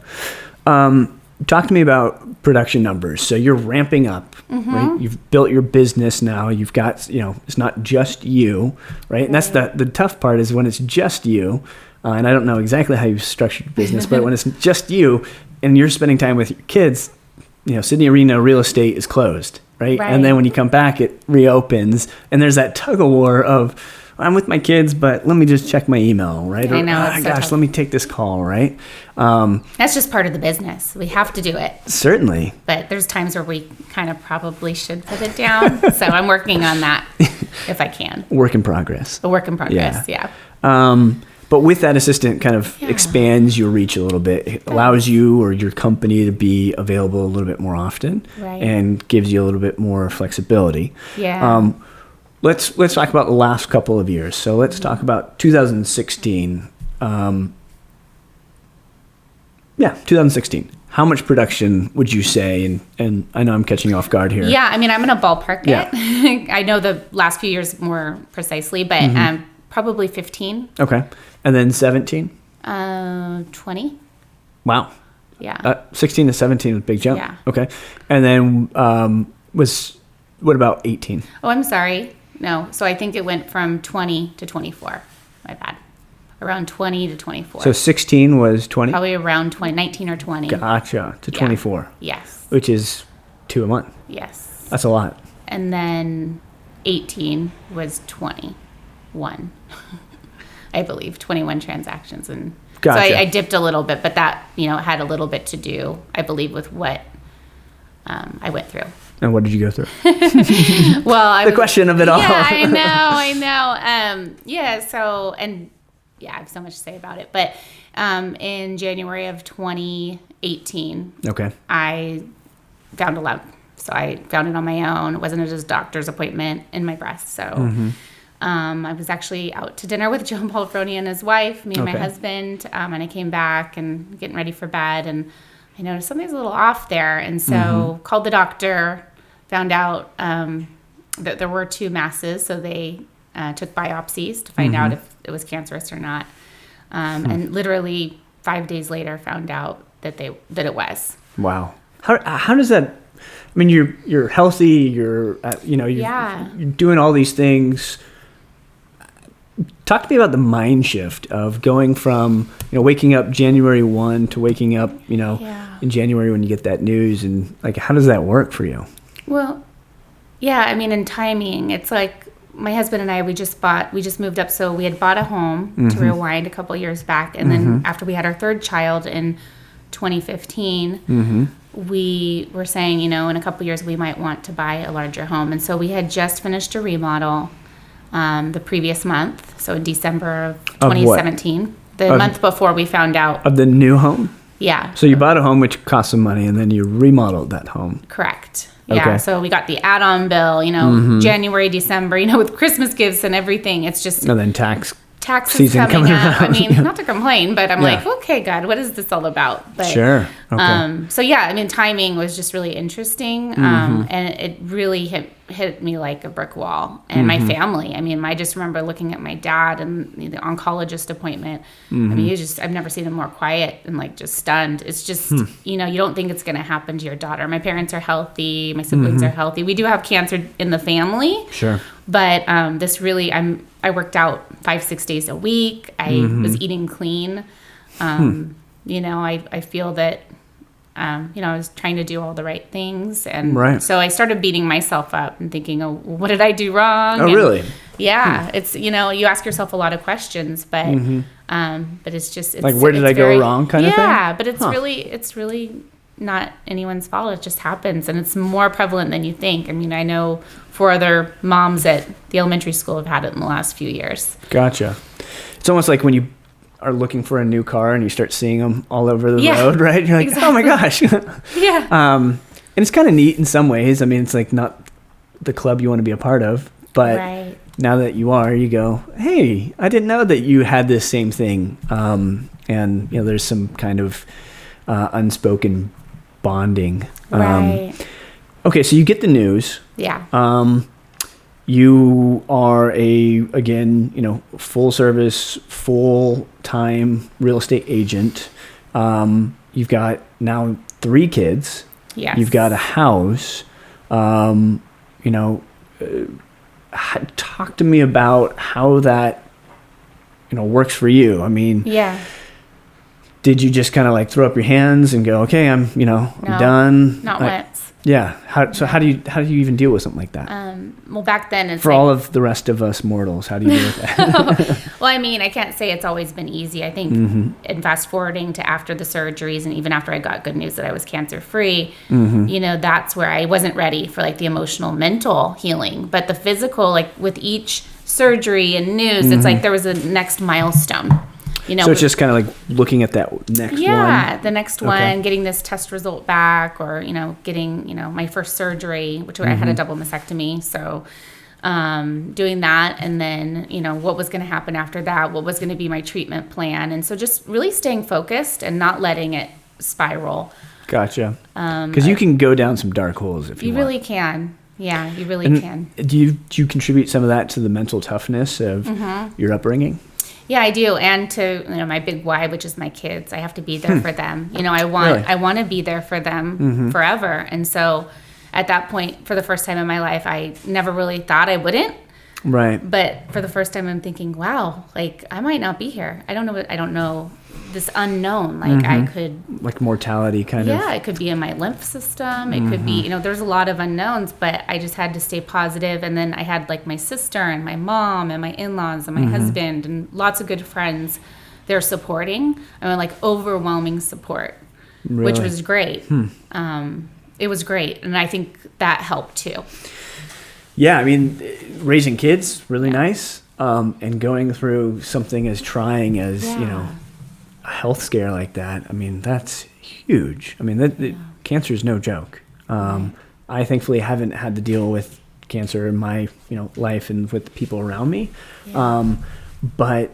[SPEAKER 1] Talk to me about production numbers. So you're ramping up, right? You've built your business now. You've got, it's not just you, right? And that's the tough part is when it's just you. And I don't know exactly how you've structured your business, but when it's just you and you're spending time with your kids, Sydney Ereno real estate is closed, right? And then when you come back, it reopens. And there's that tug of war of, I'm with my kids, but let me just check my email, right?
[SPEAKER 2] I know.
[SPEAKER 1] Let me take this call, right?
[SPEAKER 2] That's just part of the business. We have to do it.
[SPEAKER 1] Certainly.
[SPEAKER 2] But there's times where we kind of probably should put it down. So I'm working on that if I can.
[SPEAKER 1] Work in progress.
[SPEAKER 2] A work in progress, yeah.
[SPEAKER 1] But with that assistant kind of expands your reach a little bit. It allows you or your company to be available a little bit more often and gives you a little bit more flexibility.
[SPEAKER 2] Yeah.
[SPEAKER 1] Let's talk about the last couple of years. So let's talk about 2016. 2016. How much production would you say? And I know I'm catching you off guard here.
[SPEAKER 2] Yeah, I mean, I'm going to ballpark it. I know the last few years more precisely, but probably 15.
[SPEAKER 1] Okay. And then 17?
[SPEAKER 2] 20.
[SPEAKER 1] Wow.
[SPEAKER 2] Yeah.
[SPEAKER 1] 16 to 17 was a big jump.
[SPEAKER 2] Yeah.
[SPEAKER 1] Okay. And then what about 18?
[SPEAKER 2] Oh, I'm sorry. No. So I think it went from 20 to 24. My bad. Around 20 to 24.
[SPEAKER 1] So 16 was 20?
[SPEAKER 2] Probably around 20, 19 or 20.
[SPEAKER 1] Gotcha. To 24.
[SPEAKER 2] Yes.
[SPEAKER 1] Which is 2 a month.
[SPEAKER 2] Yes.
[SPEAKER 1] That's a lot.
[SPEAKER 2] And then 18 was 21. I believe 21 transactions. And
[SPEAKER 1] gotcha.
[SPEAKER 2] So I dipped a little bit, but that, had a little bit to do, I believe, with what I went through.
[SPEAKER 1] And what did you go through?
[SPEAKER 2] Well,
[SPEAKER 1] the question of it all.
[SPEAKER 2] Yeah, I know. So, and I have so much to say about it. But in January of 2018, I found a lump. So I found it on my own. It wasn't a doctor's appointment in my breast. So I was actually out to dinner with John Paul Froni and his wife, me and my husband. And I came back and getting ready for bed. And I noticed something's a little off there. And so called the doctor, found out that there were 2 masses. So they took biopsies to find out if it was cancerous or not. And literally 5 days later found out that it was.
[SPEAKER 1] Wow. How does that, I mean, you're healthy, you're doing all these things. Talk to me about the mind shift of going from, waking up January 1 to waking up, in January when you get that news, and like, how does that work for you?
[SPEAKER 2] Well, yeah, I mean, in timing, it's like my husband and I, we just moved up. So we had bought a home to rewind a couple years back. And then after we had our 3rd child in 2015, we were saying, in a couple years, we might want to buy a larger home. And so we had just finished a remodel the previous month. So in December of 2017, the month before we found out.
[SPEAKER 1] Of the new home?
[SPEAKER 2] Yeah.
[SPEAKER 1] So you bought a home which cost some money, and then you remodeled that home.
[SPEAKER 2] Correct. Yeah. So we got the add-on bill, January, December, with Christmas gifts and everything. It's just.
[SPEAKER 1] And then taxes
[SPEAKER 2] season coming up.
[SPEAKER 1] Around.
[SPEAKER 2] I mean, not to complain, but I'm like, okay, God, what is this all about? But,
[SPEAKER 1] sure. Okay.
[SPEAKER 2] So yeah, I mean, timing was just really interesting. And it really hit me like a brick wall, and my family. I mean, I just remember looking at my dad and the oncologist appointment. I mean, I've never seen him more quiet and like just stunned. It's just, you don't think it's going to happen to your daughter. My parents are healthy. My siblings are healthy. We do have cancer in the family.
[SPEAKER 1] Sure.
[SPEAKER 2] But this really, I worked out 5-6 days a week. I was eating clean. I feel that, I was trying to do all the right things. And so I started beating myself up and thinking, oh, what did I do wrong?
[SPEAKER 1] Oh, really?
[SPEAKER 2] Yeah. It's, you ask yourself a lot of questions, but it's just, it's
[SPEAKER 1] like, where did I go wrong kind of thing?
[SPEAKER 2] Yeah. But it's really, not anyone's fault. It just happens, and it's more prevalent than you think. I mean, I know 4 other moms at the elementary school have had it in the last few years.
[SPEAKER 1] Gotcha. It's almost like when you are looking for a new car and you start seeing them all over the road, right? You're like, exactly. Oh my gosh.
[SPEAKER 2] Yeah.
[SPEAKER 1] And it's kind of neat in some ways. I mean, it's like not the club you want to be a part of, but
[SPEAKER 2] right.
[SPEAKER 1] Now that you are, you go, hey, I didn't know that you had this same thing. And there's some kind of unspoken bonding.
[SPEAKER 2] Right.
[SPEAKER 1] Okay, so you get the news.
[SPEAKER 2] Yeah.
[SPEAKER 1] You are full service, full-time real estate agent. You've got now 3 kids.
[SPEAKER 2] Yes.
[SPEAKER 1] You've got a house. Talk to me about how that, works for you. I mean,
[SPEAKER 2] yeah.
[SPEAKER 1] Did you just kind of like throw up your hands and go, okay, I'm done?
[SPEAKER 2] Not once.
[SPEAKER 1] Yeah. How do you even deal with something like that?
[SPEAKER 2] Well, back then it's
[SPEAKER 1] for all of the rest of us mortals, how do you deal with that?
[SPEAKER 2] Well, I mean, I can't say it's always been easy. I think in fast forwarding to after the surgeries and even after I got good news that I was cancer free, that's where I wasn't ready for like the emotional, mental healing. But the physical, like with each surgery and news, it's like there was a next milestone.
[SPEAKER 1] So it's just kind of like looking at that next one.
[SPEAKER 2] Yeah, the next one, getting this test result back, or getting my first surgery, which I had a double mastectomy. So doing that, and then what was going to happen after that, what was going to be my treatment plan, and so just really staying focused and not letting it spiral.
[SPEAKER 1] Gotcha. Because you can go down some dark holes if you want.
[SPEAKER 2] You really can. Yeah, you really can.
[SPEAKER 1] Do you contribute some of that to the mental toughness of your upbringing?
[SPEAKER 2] Yeah, I do. And to, my big why, which is my kids. I have to be there for them. I want to be there for them forever. And so at that point, for the first time in my life, I never really thought I wouldn't.
[SPEAKER 1] Right.
[SPEAKER 2] But for the first time, I'm thinking, wow, like I might not be here. I don't know this unknown. Like I could,
[SPEAKER 1] like mortality kind of.
[SPEAKER 2] Yeah, it could be in my lymph system. It could be, there's a lot of unknowns, but I just had to stay positive. And then I had like my sister and my mom and my in-laws and my husband and lots of good friends. They're supporting. I mean, like overwhelming support, which was great. It was great. And I think that helped too.
[SPEAKER 1] Yeah, I mean, raising kids, really nice. And going through something as trying as, a health scare like that, I mean, that's huge. I mean, cancer is no joke. I thankfully haven't had to deal with cancer in my, life and with the people around me. Yeah. But,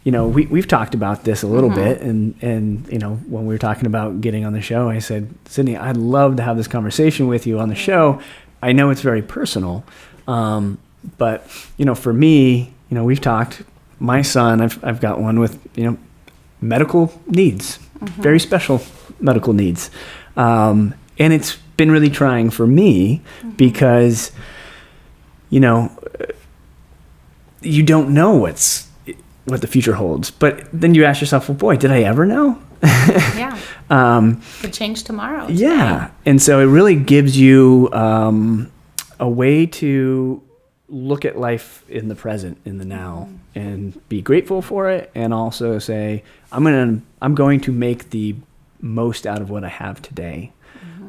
[SPEAKER 1] we've talked about this a little bit. And, when we were talking about getting on the show, I said, Sydney, I'd love to have this conversation with you on the show. I know it's very personal. But, for me, we've talked, my son, I've got one with, medical needs, very special medical needs. And it's been really trying for me because, you don't know what the future holds. But then you ask yourself, well, boy, did I ever know?
[SPEAKER 2] Yeah. Could change tomorrow. Today.
[SPEAKER 1] Yeah. And so it really gives you a way to look at life in the present, in the now, and be grateful for it, and also say, I'm going to make the most out of what I have today.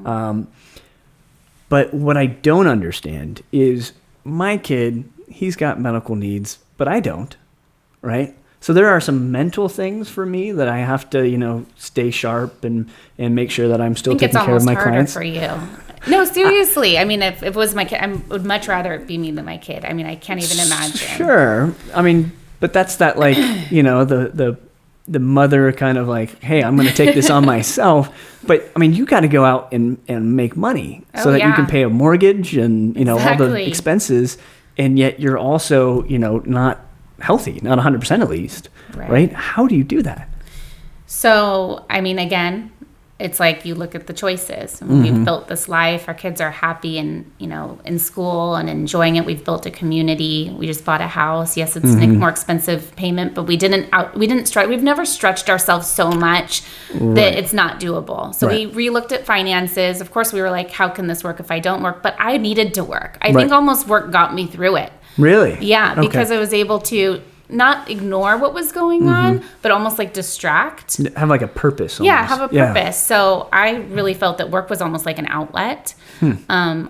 [SPEAKER 1] But what I don't understand is my kid, he's got medical needs, but I don't, right? So there are some mental things for me that I have to, stay sharp and make sure that I'm still taking care of my clients.
[SPEAKER 2] I think it's almost harder for you. No, seriously. I mean, if it was my kid, I would much rather it be me than my kid. I mean, I can't even imagine.
[SPEAKER 1] Sure. I mean, but that's that like, the mother kind of like, hey, I'm going to take this on myself. But I mean, you got to go out and make money so that you can pay a mortgage and, all the expenses. And yet you're also, not healthy, not 100% at least. Right? How do you do that?
[SPEAKER 2] So, I mean, again, it's like you look at the choices. We've built this life. Our kids are happy and, in school and enjoying it. We've built a community. We just bought a house. Yes, it's a more expensive payment, but we've never stretched ourselves so much that it's not doable. So we re-looked at finances. Of course, we were like, how can this work if I don't work? But I needed to work. I think almost work got me through it.
[SPEAKER 1] Really?
[SPEAKER 2] Yeah, because I was able to not ignore what was going on, but almost like distract.
[SPEAKER 1] Have like a purpose. Almost.
[SPEAKER 2] Yeah, have a purpose. So I really felt that work was almost like an outlet.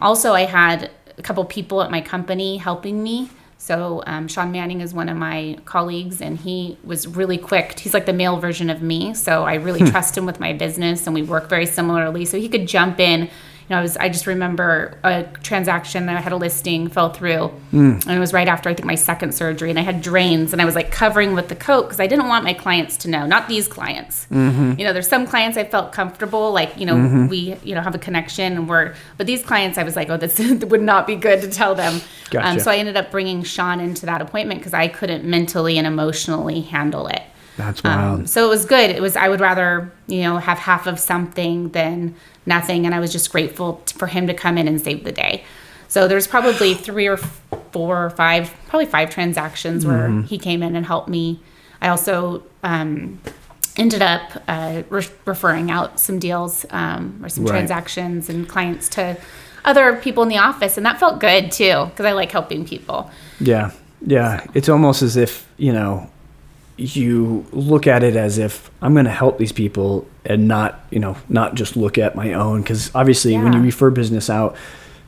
[SPEAKER 2] Also, I had a couple people at my company helping me. So Sean Manning is one of my colleagues, and he was really quick. He's like the male version of me, so I really trust him with my business, and we work very similarly. So he could jump in. I just remember a transaction that I had a listing fell through, and it was right after I think my second surgery, and I had drains, and I was like covering with the coat because I didn't want my clients to know, not these clients. There's some clients I felt comfortable, like we have a connection, but these clients I was like, oh, this would not be good to tell them.
[SPEAKER 1] Gotcha.
[SPEAKER 2] So I ended up bringing Sean into that appointment because I couldn't mentally and emotionally handle it.
[SPEAKER 1] That's wild.
[SPEAKER 2] So it was good. I would rather, have half of something than nothing. And I was just grateful for him to come in and save the day. So there's probably 3 or 4 or 5, probably 5 transactions where he came in and helped me. I also ended up referring out some deals or some transactions and clients to other people in the office. And that felt good too, because I like helping people.
[SPEAKER 1] Yeah. Yeah. It's almost as if, you look at it as if I'm going to help these people and not just look at my own. Because obviously when you refer business out,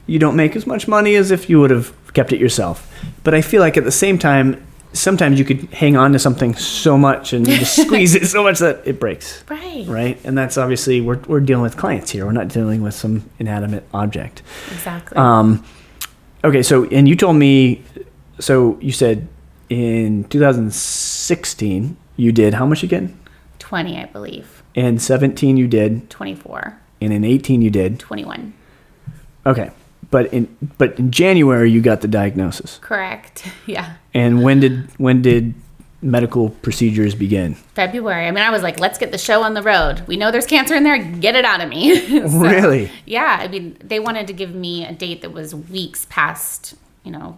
[SPEAKER 1] you don't make as much money as if you would have kept it yourself. But I feel like at the same time, sometimes you could hang on to something so much and you just squeeze it so much that it breaks.
[SPEAKER 2] Right.
[SPEAKER 1] Right. And that's obviously, we're dealing with clients here. We're not dealing with some inanimate object.
[SPEAKER 2] Exactly.
[SPEAKER 1] Okay. So, and you told me, so you said, in 2016, you did how much again?
[SPEAKER 2] 20, I believe.
[SPEAKER 1] In 17, you did?
[SPEAKER 2] 24. And
[SPEAKER 1] in 18, you did?
[SPEAKER 2] 21.
[SPEAKER 1] Okay. But in January, you got the diagnosis.
[SPEAKER 2] Correct. Yeah.
[SPEAKER 1] And when did medical procedures begin?
[SPEAKER 2] February. I mean, I was like, let's get the show on the road. We know there's cancer in there. Get it out of me. So,
[SPEAKER 1] really?
[SPEAKER 2] Yeah. I mean, they wanted to give me a date that was weeks past,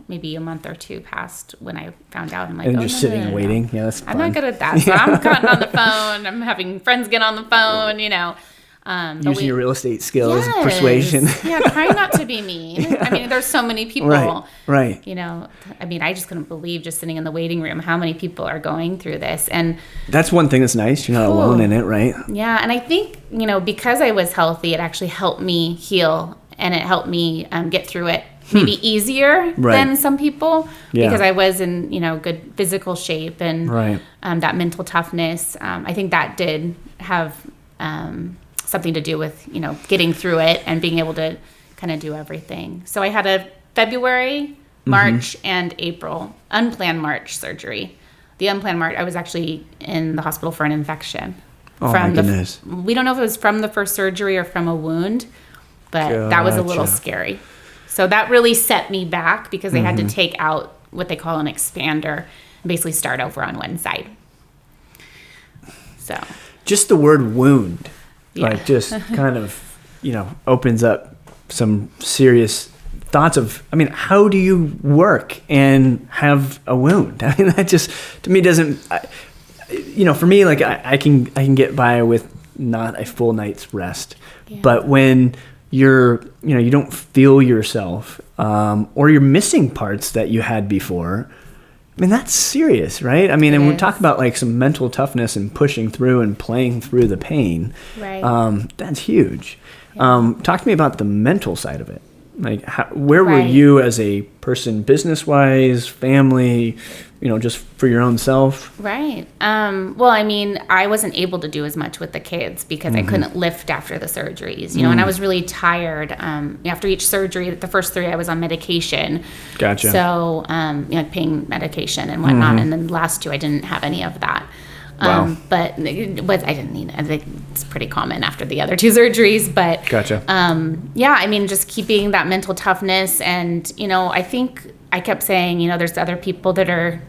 [SPEAKER 2] maybe a month or 2 past when I found out. I'm like,
[SPEAKER 1] and just sitting and waiting. Yeah, that's fun.
[SPEAKER 2] I'm not good at that. So I'm cutting on the phone. I'm having friends get on the phone,
[SPEAKER 1] Using your real estate skills, persuasion.
[SPEAKER 2] Yeah, try not to be mean. I mean, there's so many people.
[SPEAKER 1] Right.
[SPEAKER 2] I mean, I just couldn't believe just sitting in the waiting room how many people are going through this. And
[SPEAKER 1] that's one thing that's nice. You're not alone in it, right?
[SPEAKER 2] Yeah, and I think, because I was healthy, it actually helped me heal, and it helped me get through it maybe easier than some people because I was in, good physical shape and that mental toughness. I think that did have something to do with, getting through it and being able to kind of do everything. So I had a February, March, and April unplanned March surgery. The unplanned March, I was actually in the hospital for an infection.
[SPEAKER 1] Oh, my goodness.
[SPEAKER 2] We don't know if it was from the first surgery or from a wound, but that was a little scary. So that really set me back because they had to take out what they call an expander and basically start over on one side. So
[SPEAKER 1] just the word wound, just kind of, opens up some serious thoughts of, how do you work and have a wound? I mean, that just, to me, doesn't, for me, like I can get by with not a full night's rest, but when you don't feel yourself, or you're missing parts that you had before. I mean, that's serious, right? I mean, and we talk about like some mental toughness and pushing through and playing through the pain.
[SPEAKER 2] Right.
[SPEAKER 1] That's huge. Yeah. Talk to me about the mental side of it. Like, where were you as a person, business-wise, family, just for your own self?
[SPEAKER 2] Right. Well, I mean, I wasn't able to do as much with the kids because I couldn't lift after the surgeries, and I was really tired. After each surgery, the first 3, I was on medication.
[SPEAKER 1] Gotcha.
[SPEAKER 2] So, pain medication and whatnot. And then the last 2, I didn't have any of that.
[SPEAKER 1] Wow.
[SPEAKER 2] But I didn't need it. I think it's pretty common after the other 2 surgeries. But
[SPEAKER 1] gotcha.
[SPEAKER 2] Just keeping that mental toughness. And, I think I kept saying, there's other people that are,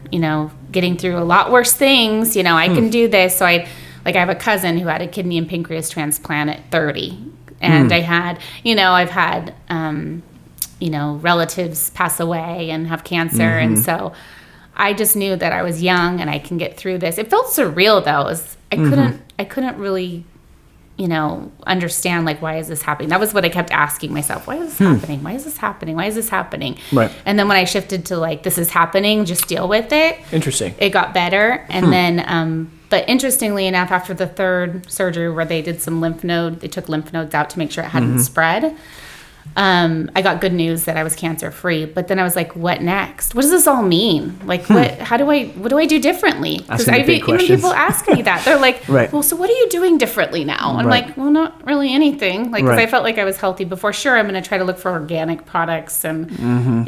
[SPEAKER 2] getting through a lot worse things. I can do this. So I have a cousin who had a kidney and pancreas transplant at 30. And I had, I've had, relatives pass away and have cancer. And so I just knew that I was young and I can get through this. It felt surreal though. I couldn't really understand, like, why is this happening? That was what I kept asking myself. Why is this happening? Why is this happening? Why is this happening?
[SPEAKER 1] Right.
[SPEAKER 2] And then when I shifted to, like, this is happening, just deal with it.
[SPEAKER 1] Interesting.
[SPEAKER 2] It got better. And then, but interestingly enough, after the third surgery where they did they took lymph nodes out to make sure it hadn't spread. I got good news that I was cancer free, but then I was like, what next? What does this all mean? Like, what do I do differently? Because even people ask me that. They're like,
[SPEAKER 1] right.
[SPEAKER 2] Well, so what are you doing differently now? I'm like, well, not really anything. Like, because I felt like I was healthy before. Sure, I'm going to try to look for organic products and,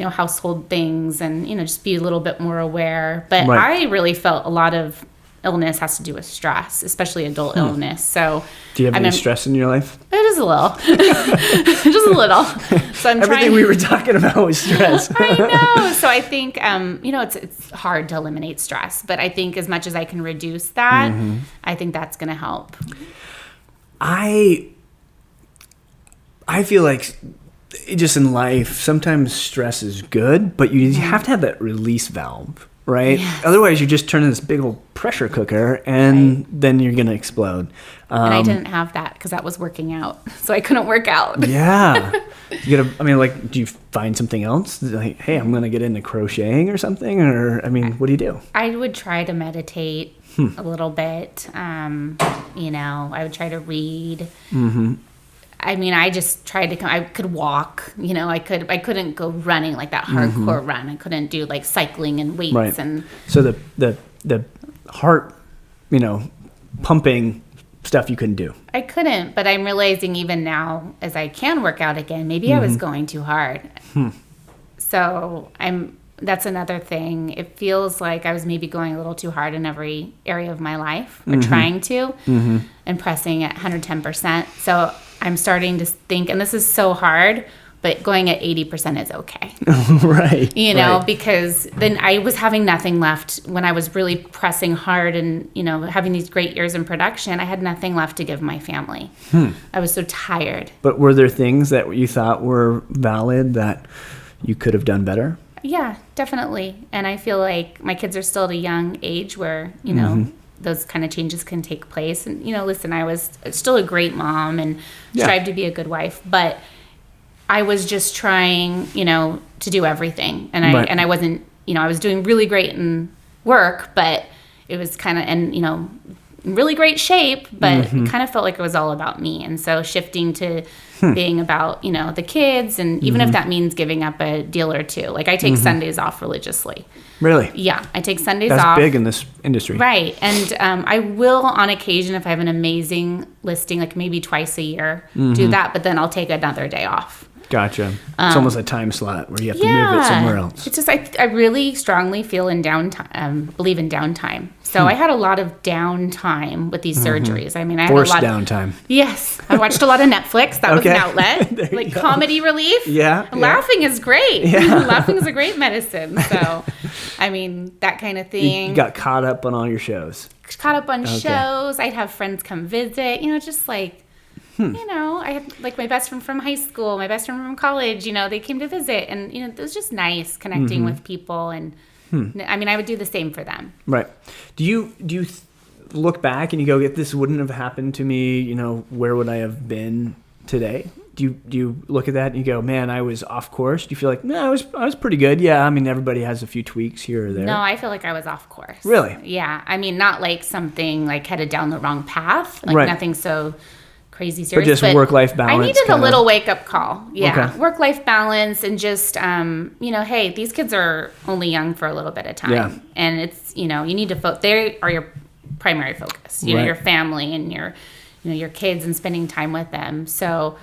[SPEAKER 2] household things and, just be a little bit more aware. But I really felt a lot of illness has to do with stress, especially adult illness. So,
[SPEAKER 1] do you have any stress in your life?
[SPEAKER 2] Just a little, just a little. So
[SPEAKER 1] everything we were talking about was stress.
[SPEAKER 2] I know. So I think, it's hard to eliminate stress, but I think as much as I can reduce that, I think that's going to help. I feel like just in life, sometimes stress is good, but you have to have that release valve. Right? Yes. Otherwise, you just turn into this big old pressure cooker, and then you're going to explode. And I didn't have that because that was working out. So I couldn't work out.
[SPEAKER 1] Yeah. Do you find something else? Like, hey, I'm going to get into crocheting or something? Or, what do you do?
[SPEAKER 2] I would try to meditate a little bit. I would try to read. Mm-hmm. I just tried to I could walk, I couldn't go running like that hardcore run. I couldn't do like cycling and weights.
[SPEAKER 1] Right.
[SPEAKER 2] And
[SPEAKER 1] so the heart, pumping stuff you couldn't do.
[SPEAKER 2] I couldn't, but I'm realizing even now as I can work out again, maybe I was going too hard. So that's another thing. It feels like I was maybe going a little too hard in every area of my life or trying to and pressing at 110%. So I'm starting to think, and this is so hard, but going at 80% is okay.
[SPEAKER 1] Right.
[SPEAKER 2] Because then I was having nothing left when I was really pressing hard and, having these great years in production. I had nothing left to give my family. I was so tired.
[SPEAKER 1] But were there things that you thought were valid that you could have done better?
[SPEAKER 2] Yeah, definitely. And I feel like my kids are still at a young age where, those kind of changes can take place. And, listen, I was still a great mom and strive to be a good wife, but I was just trying, to do everything. And I wasn't, I was doing really great in work, but it was kind of, in really great shape, but it kind of felt like it was all about me. And so shifting to being about, the kids, and even if that means giving up a deal or two. Like I take Sundays off religiously.
[SPEAKER 1] Really?
[SPEAKER 2] Yeah, I take Sundays
[SPEAKER 1] off.
[SPEAKER 2] That's
[SPEAKER 1] big in this industry.
[SPEAKER 2] Right. And I will, on occasion, if I have an amazing listing, like maybe twice a year, do that, but then I'll take another day off.
[SPEAKER 1] Gotcha. It's almost a time slot where you have to move it somewhere else.
[SPEAKER 2] It's just, I really strongly feel in downtime, believe in downtime. So I had a lot of downtime with these surgeries. I had
[SPEAKER 1] forced
[SPEAKER 2] a lot
[SPEAKER 1] downtime.
[SPEAKER 2] Yes. I watched a lot of Netflix. That was an outlet. Like comedy relief.
[SPEAKER 1] Yeah.
[SPEAKER 2] Laughing is great. Yeah. Laughing is a great medicine. So, that kind of thing.
[SPEAKER 1] You got caught up on all your shows.
[SPEAKER 2] Caught up on shows. I'd have friends come visit. Just like... I had like my best friend from high school, my best friend from college, they came to visit, and, it was just nice connecting with people. And I would do the same for them. Right.
[SPEAKER 1] Do you look back and you go, if this wouldn't have happened to me, where would I have been today? Do you look at that and you go, man, I was off course? Do you feel like, no, I was pretty good? Yeah. Everybody has a few tweaks here or there.
[SPEAKER 2] No, I feel like I was off course.
[SPEAKER 1] Really?
[SPEAKER 2] Yeah. Not like something like headed down the wrong path. Like nothing so crazy serious.
[SPEAKER 1] But just work-life balance.
[SPEAKER 2] I needed a little wake-up call. Yeah. Okay. Work-life balance and just, hey, these kids are only young for a little bit of time. Yeah. And it's, you need to they are your primary focus. Your family and your kids and spending time with them. So,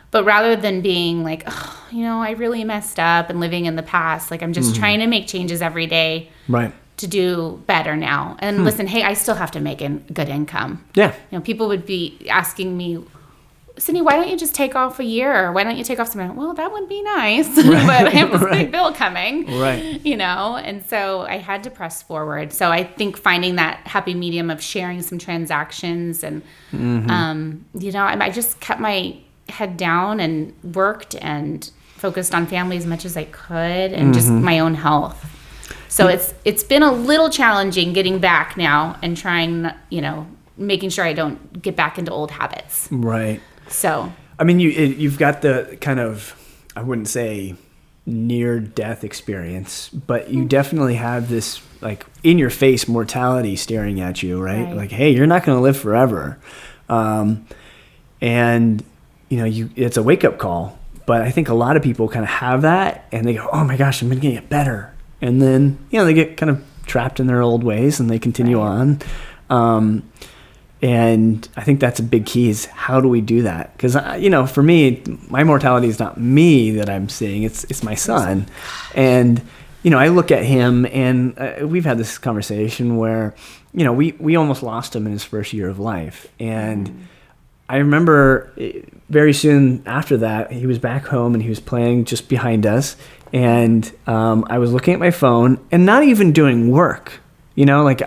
[SPEAKER 2] but rather than being like, oh, I really messed up and living in the past, like I'm just trying to make changes every day. Right. To do better now. And listen, hey, I still have to make a good income. Yeah. People would be asking me, Sydney, why don't you just take off a year? Or why don't you take off some? Well, that would be nice. But I have this big bill coming. Right. And so I had to press forward. So I think finding that happy medium of sharing some transactions and, I just kept my head down and worked and focused on family as much as I could and just my own health. So it's been a little challenging getting back now and trying, making sure I don't get back into old habits.
[SPEAKER 1] Right.
[SPEAKER 2] So,
[SPEAKER 1] I mean, you've got the kind of, I wouldn't say near death experience, but you definitely have this like in your face mortality staring at you, right? Like, hey, you're not going to live forever. And you know, it's a wake up call, but I think a lot of people kind of have that and they go, oh my gosh, I'm going to get better. And then, you know, they get kind of trapped in their old ways and they continue on. And I think that's a big key is how do we do that? Because, you know, for me, my mortality is not me that I'm seeing. It's my son. And, you know, I look at him and we've had this conversation where, you know, we almost lost him in his first year of life. And I remember very soon after that, he was back home and he was playing just behind us. And I was looking at my phone and not even doing work. You know, like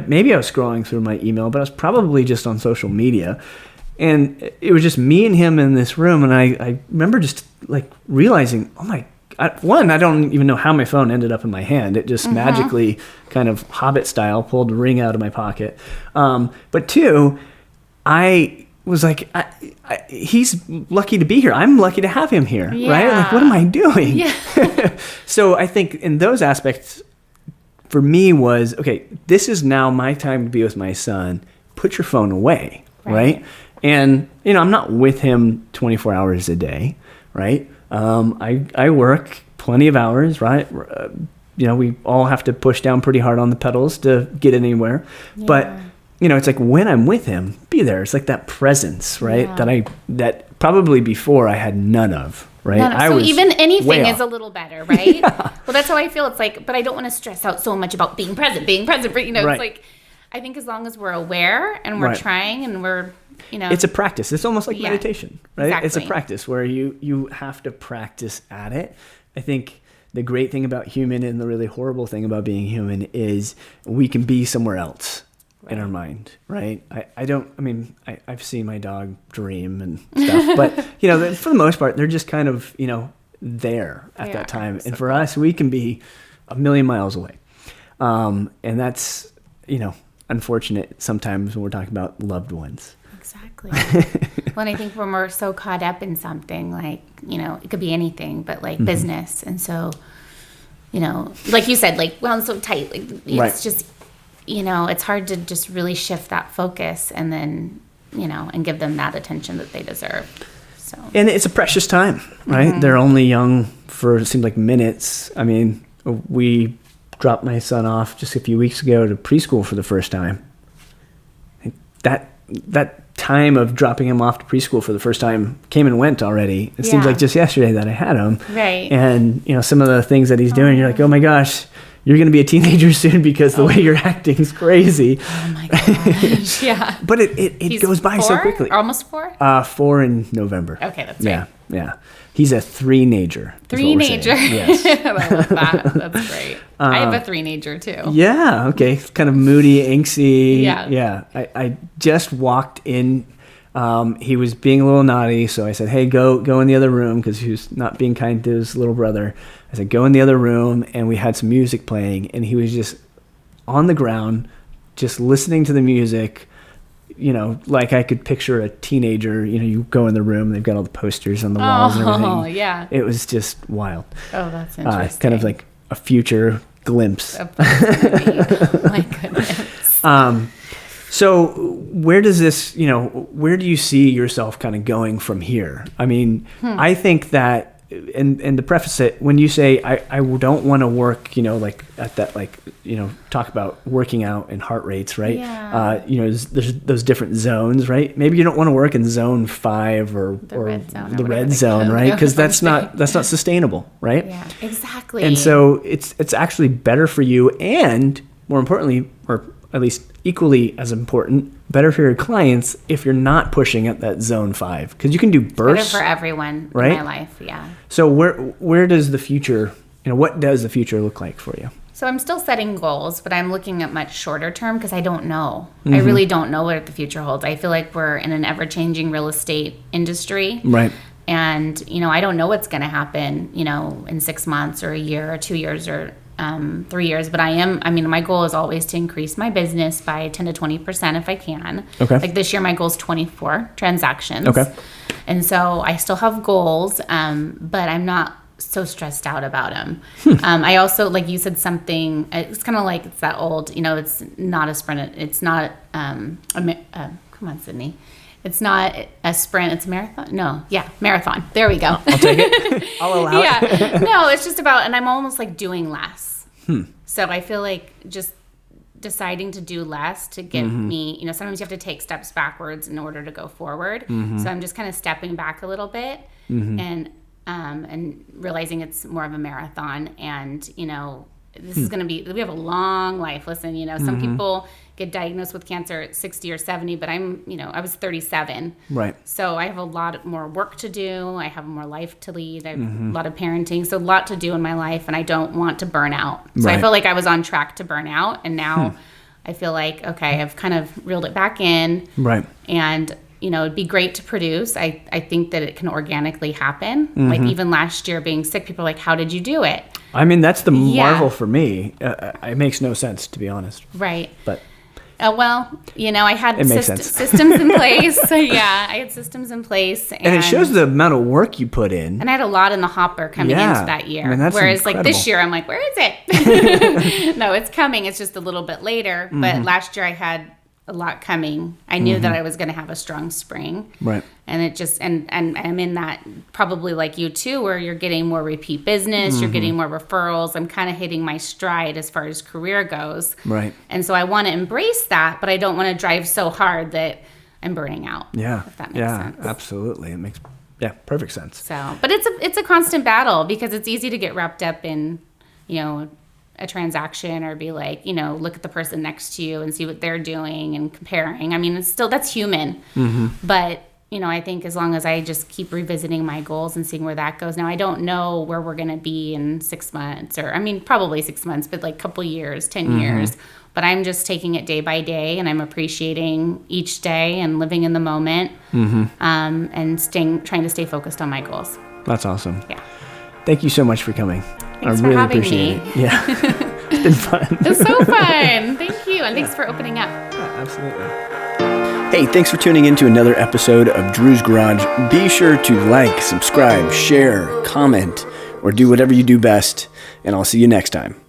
[SPEAKER 1] maybe I was scrolling through my email, but I was probably just on social media. And it was just me and him in this room. And I remember just like realizing, oh my God, one, I don't even know how my phone ended up in my hand. It just magically kind of Hobbit style pulled a ring out of my pocket. But two, I was like, he's lucky to be here. I'm lucky to have him here, right? Like, what am I doing? Yeah. So I think in those aspects, for me was, okay, this is now my time to be with my son. Put your phone away, right? And, you know, I'm not with him 24 hours a day, right? I work plenty of hours, right? You know, we all have to push down pretty hard on the pedals to get anywhere. Yeah. But, you know, it's like when I'm with him, be there. It's like that presence, right? Yeah. That probably before I had none of. Right.
[SPEAKER 2] So even anything is a little better, right? Yeah. Well, that's how I feel. It's like, but I don't want to stress out so much about being present. You know, It's like, I think as long as we're aware and we're trying and we're, you know.
[SPEAKER 1] It's a practice. It's almost like meditation, right? Exactly. It's a practice where you have to practice at it. I think the great thing about human and the really horrible thing about being human is we can be somewhere else. In our mind, right? I've seen my dog dream and stuff, but, you know, for the most part, they're just kind of, you know, there at that time. And for us, we can be a million miles away. And that's, you know, unfortunate sometimes when we're talking about loved ones.
[SPEAKER 2] Exactly. When I think when we're so caught up in something, like, you know, it could be anything, but like business. And so, you know, like you said, like, well, I'm so tight. Like, it's just, you know, it's hard to just really shift that focus and then, you know, and give them that attention that they deserve. So. And
[SPEAKER 1] it's a precious time, right? They're only young for, it seems like minutes. I mean, we dropped my son off just a few weeks ago to preschool for the first time. That time of dropping him off to preschool for the first time came and went already. It seems like just yesterday that I had him.
[SPEAKER 2] Right.
[SPEAKER 1] And, you know, some of the things that he's doing, you're like, oh my gosh, you're going to be a teenager soon because the way you're acting is crazy.
[SPEAKER 2] Oh my gosh. Yeah.
[SPEAKER 1] But it goes by so quickly.
[SPEAKER 2] Almost 4?
[SPEAKER 1] 4 in November.
[SPEAKER 2] Okay, that's right.
[SPEAKER 1] Yeah. He's a 3-nager.
[SPEAKER 2] 3-nager.
[SPEAKER 1] Yes.
[SPEAKER 2] I love that. That's great. I have a 3-nager too.
[SPEAKER 1] Yeah. Okay. Kind of moody, angsty.
[SPEAKER 2] Yeah.
[SPEAKER 1] Yeah. I just walked in. He was being a little naughty, so I said, hey, go in the other room, because he was not being kind to his little brother. I said, go in the other room, and we had some music playing, and he was just on the ground, just listening to the music, you know, like I could picture a teenager. You know, you go in the room, they've got all the posters on the walls and everything. Oh,
[SPEAKER 2] yeah.
[SPEAKER 1] It was just wild.
[SPEAKER 2] Oh, that's interesting.
[SPEAKER 1] Kind of like a future glimpse.
[SPEAKER 2] My goodness.
[SPEAKER 1] So where does this, you know, where do you see yourself kind of going from here? I mean, I think that, and to preface it, when you say, I don't want to work, you know, like at that, like, you know, talk about working out and heart rates, right?
[SPEAKER 2] Yeah.
[SPEAKER 1] You know, there's those different zones, right? Maybe you don't want to work in zone 5 or the red zone, right? Because that's not sustainable, right?
[SPEAKER 2] Yeah, exactly.
[SPEAKER 1] And so it's actually better for you, and more importantly, or at least equally as important, better for your clients if you're not pushing at that zone 5, because you can do bursts.
[SPEAKER 2] Better for everyone in my life, yeah.
[SPEAKER 1] So where does the future, you know, what does the future look like for you?
[SPEAKER 2] So I'm still setting goals, but I'm looking at much shorter term because I don't know. I really don't know what the future holds. I feel like we're in an ever-changing real estate industry.
[SPEAKER 1] Right.
[SPEAKER 2] And, you know, I don't know what's going to happen, you know, in 6 months or a year or 2 years or 3 years, but my goal is always to increase my business by 10 to 20% if I can.
[SPEAKER 1] Okay.
[SPEAKER 2] Like this year, my goal is 24 transactions.
[SPEAKER 1] Okay.
[SPEAKER 2] And so I still have goals, but I'm not so stressed out about them. I also, like you said, something, it's kind of like, it's that old, it's not a sprint. It's not, come on, Sydney. It's not a sprint, it's a marathon. No, yeah, marathon. There we go.
[SPEAKER 1] I'll take it. I'll allow
[SPEAKER 2] it. No, it's just about, and I'm almost like doing less. So I feel like just deciding to do less to get me, sometimes you have to take steps backwards in order to go forward. So I'm just kind of stepping back a little bit and realizing it's more of a marathon. And, this is going to be, we have a long life. Listen, some people get diagnosed with cancer at 60 or 70, but I was 37.
[SPEAKER 1] Right.
[SPEAKER 2] So I have a lot more work to do. I have more life to lead. I have a lot of parenting. So a lot to do in my life, and I don't want to burn out. So I felt like I was on track to burn out, and now I feel like, okay, I've kind of reeled it back in. Right. And it'd be great to produce. I think that it can organically happen. Like even last year being sick, people are like, how did you do it?
[SPEAKER 1] I mean, that's the marvel for me. It makes no sense, to be honest.
[SPEAKER 2] Right.
[SPEAKER 1] But
[SPEAKER 2] I had systems in place. I had systems in place. And
[SPEAKER 1] it shows the amount of work you put in.
[SPEAKER 2] And I had a lot in the hopper coming into that year. I mean, whereas
[SPEAKER 1] incredible.
[SPEAKER 2] Like this year, I'm like, where is it? No, it's coming. It's just a little bit later. But last year I had a lot coming. I knew that I was going to have a strong spring. Right. And it just, and I'm in that probably like you too, where you're getting more repeat business, you're getting more referrals. I'm kind of hitting my stride as far as career goes. Right. And so I want to embrace that, but I don't want to drive so hard that I'm burning out. Yeah. If that makes sense.
[SPEAKER 1] Yeah, absolutely. It makes, perfect sense.
[SPEAKER 2] So, but it's a constant battle because it's easy to get wrapped up in, a transaction or be like, look at the person next to you and see what they're doing and comparing. I mean, it's still, that's human. But, I think as long as I just keep revisiting my goals and seeing where that goes. Now, I don't know where we're going to be in 6 months probably 6 months, but like a couple years, 10 years. But I'm just taking it day by day and I'm appreciating each day and living in the moment and trying to stay focused on my goals.
[SPEAKER 1] That's awesome.
[SPEAKER 2] Yeah.
[SPEAKER 1] Thank you so much for coming.
[SPEAKER 2] Thanks
[SPEAKER 1] I
[SPEAKER 2] for
[SPEAKER 1] really
[SPEAKER 2] having
[SPEAKER 1] appreciate
[SPEAKER 2] me.
[SPEAKER 1] it. Yeah. It's been fun.
[SPEAKER 2] It's so fun. Thank you. And thanks for opening up.
[SPEAKER 1] Absolutely. Hey, thanks for tuning in to another episode of Drew's Garage. Be sure to like, subscribe, share, comment, or do whatever you do best. And I'll see you next time.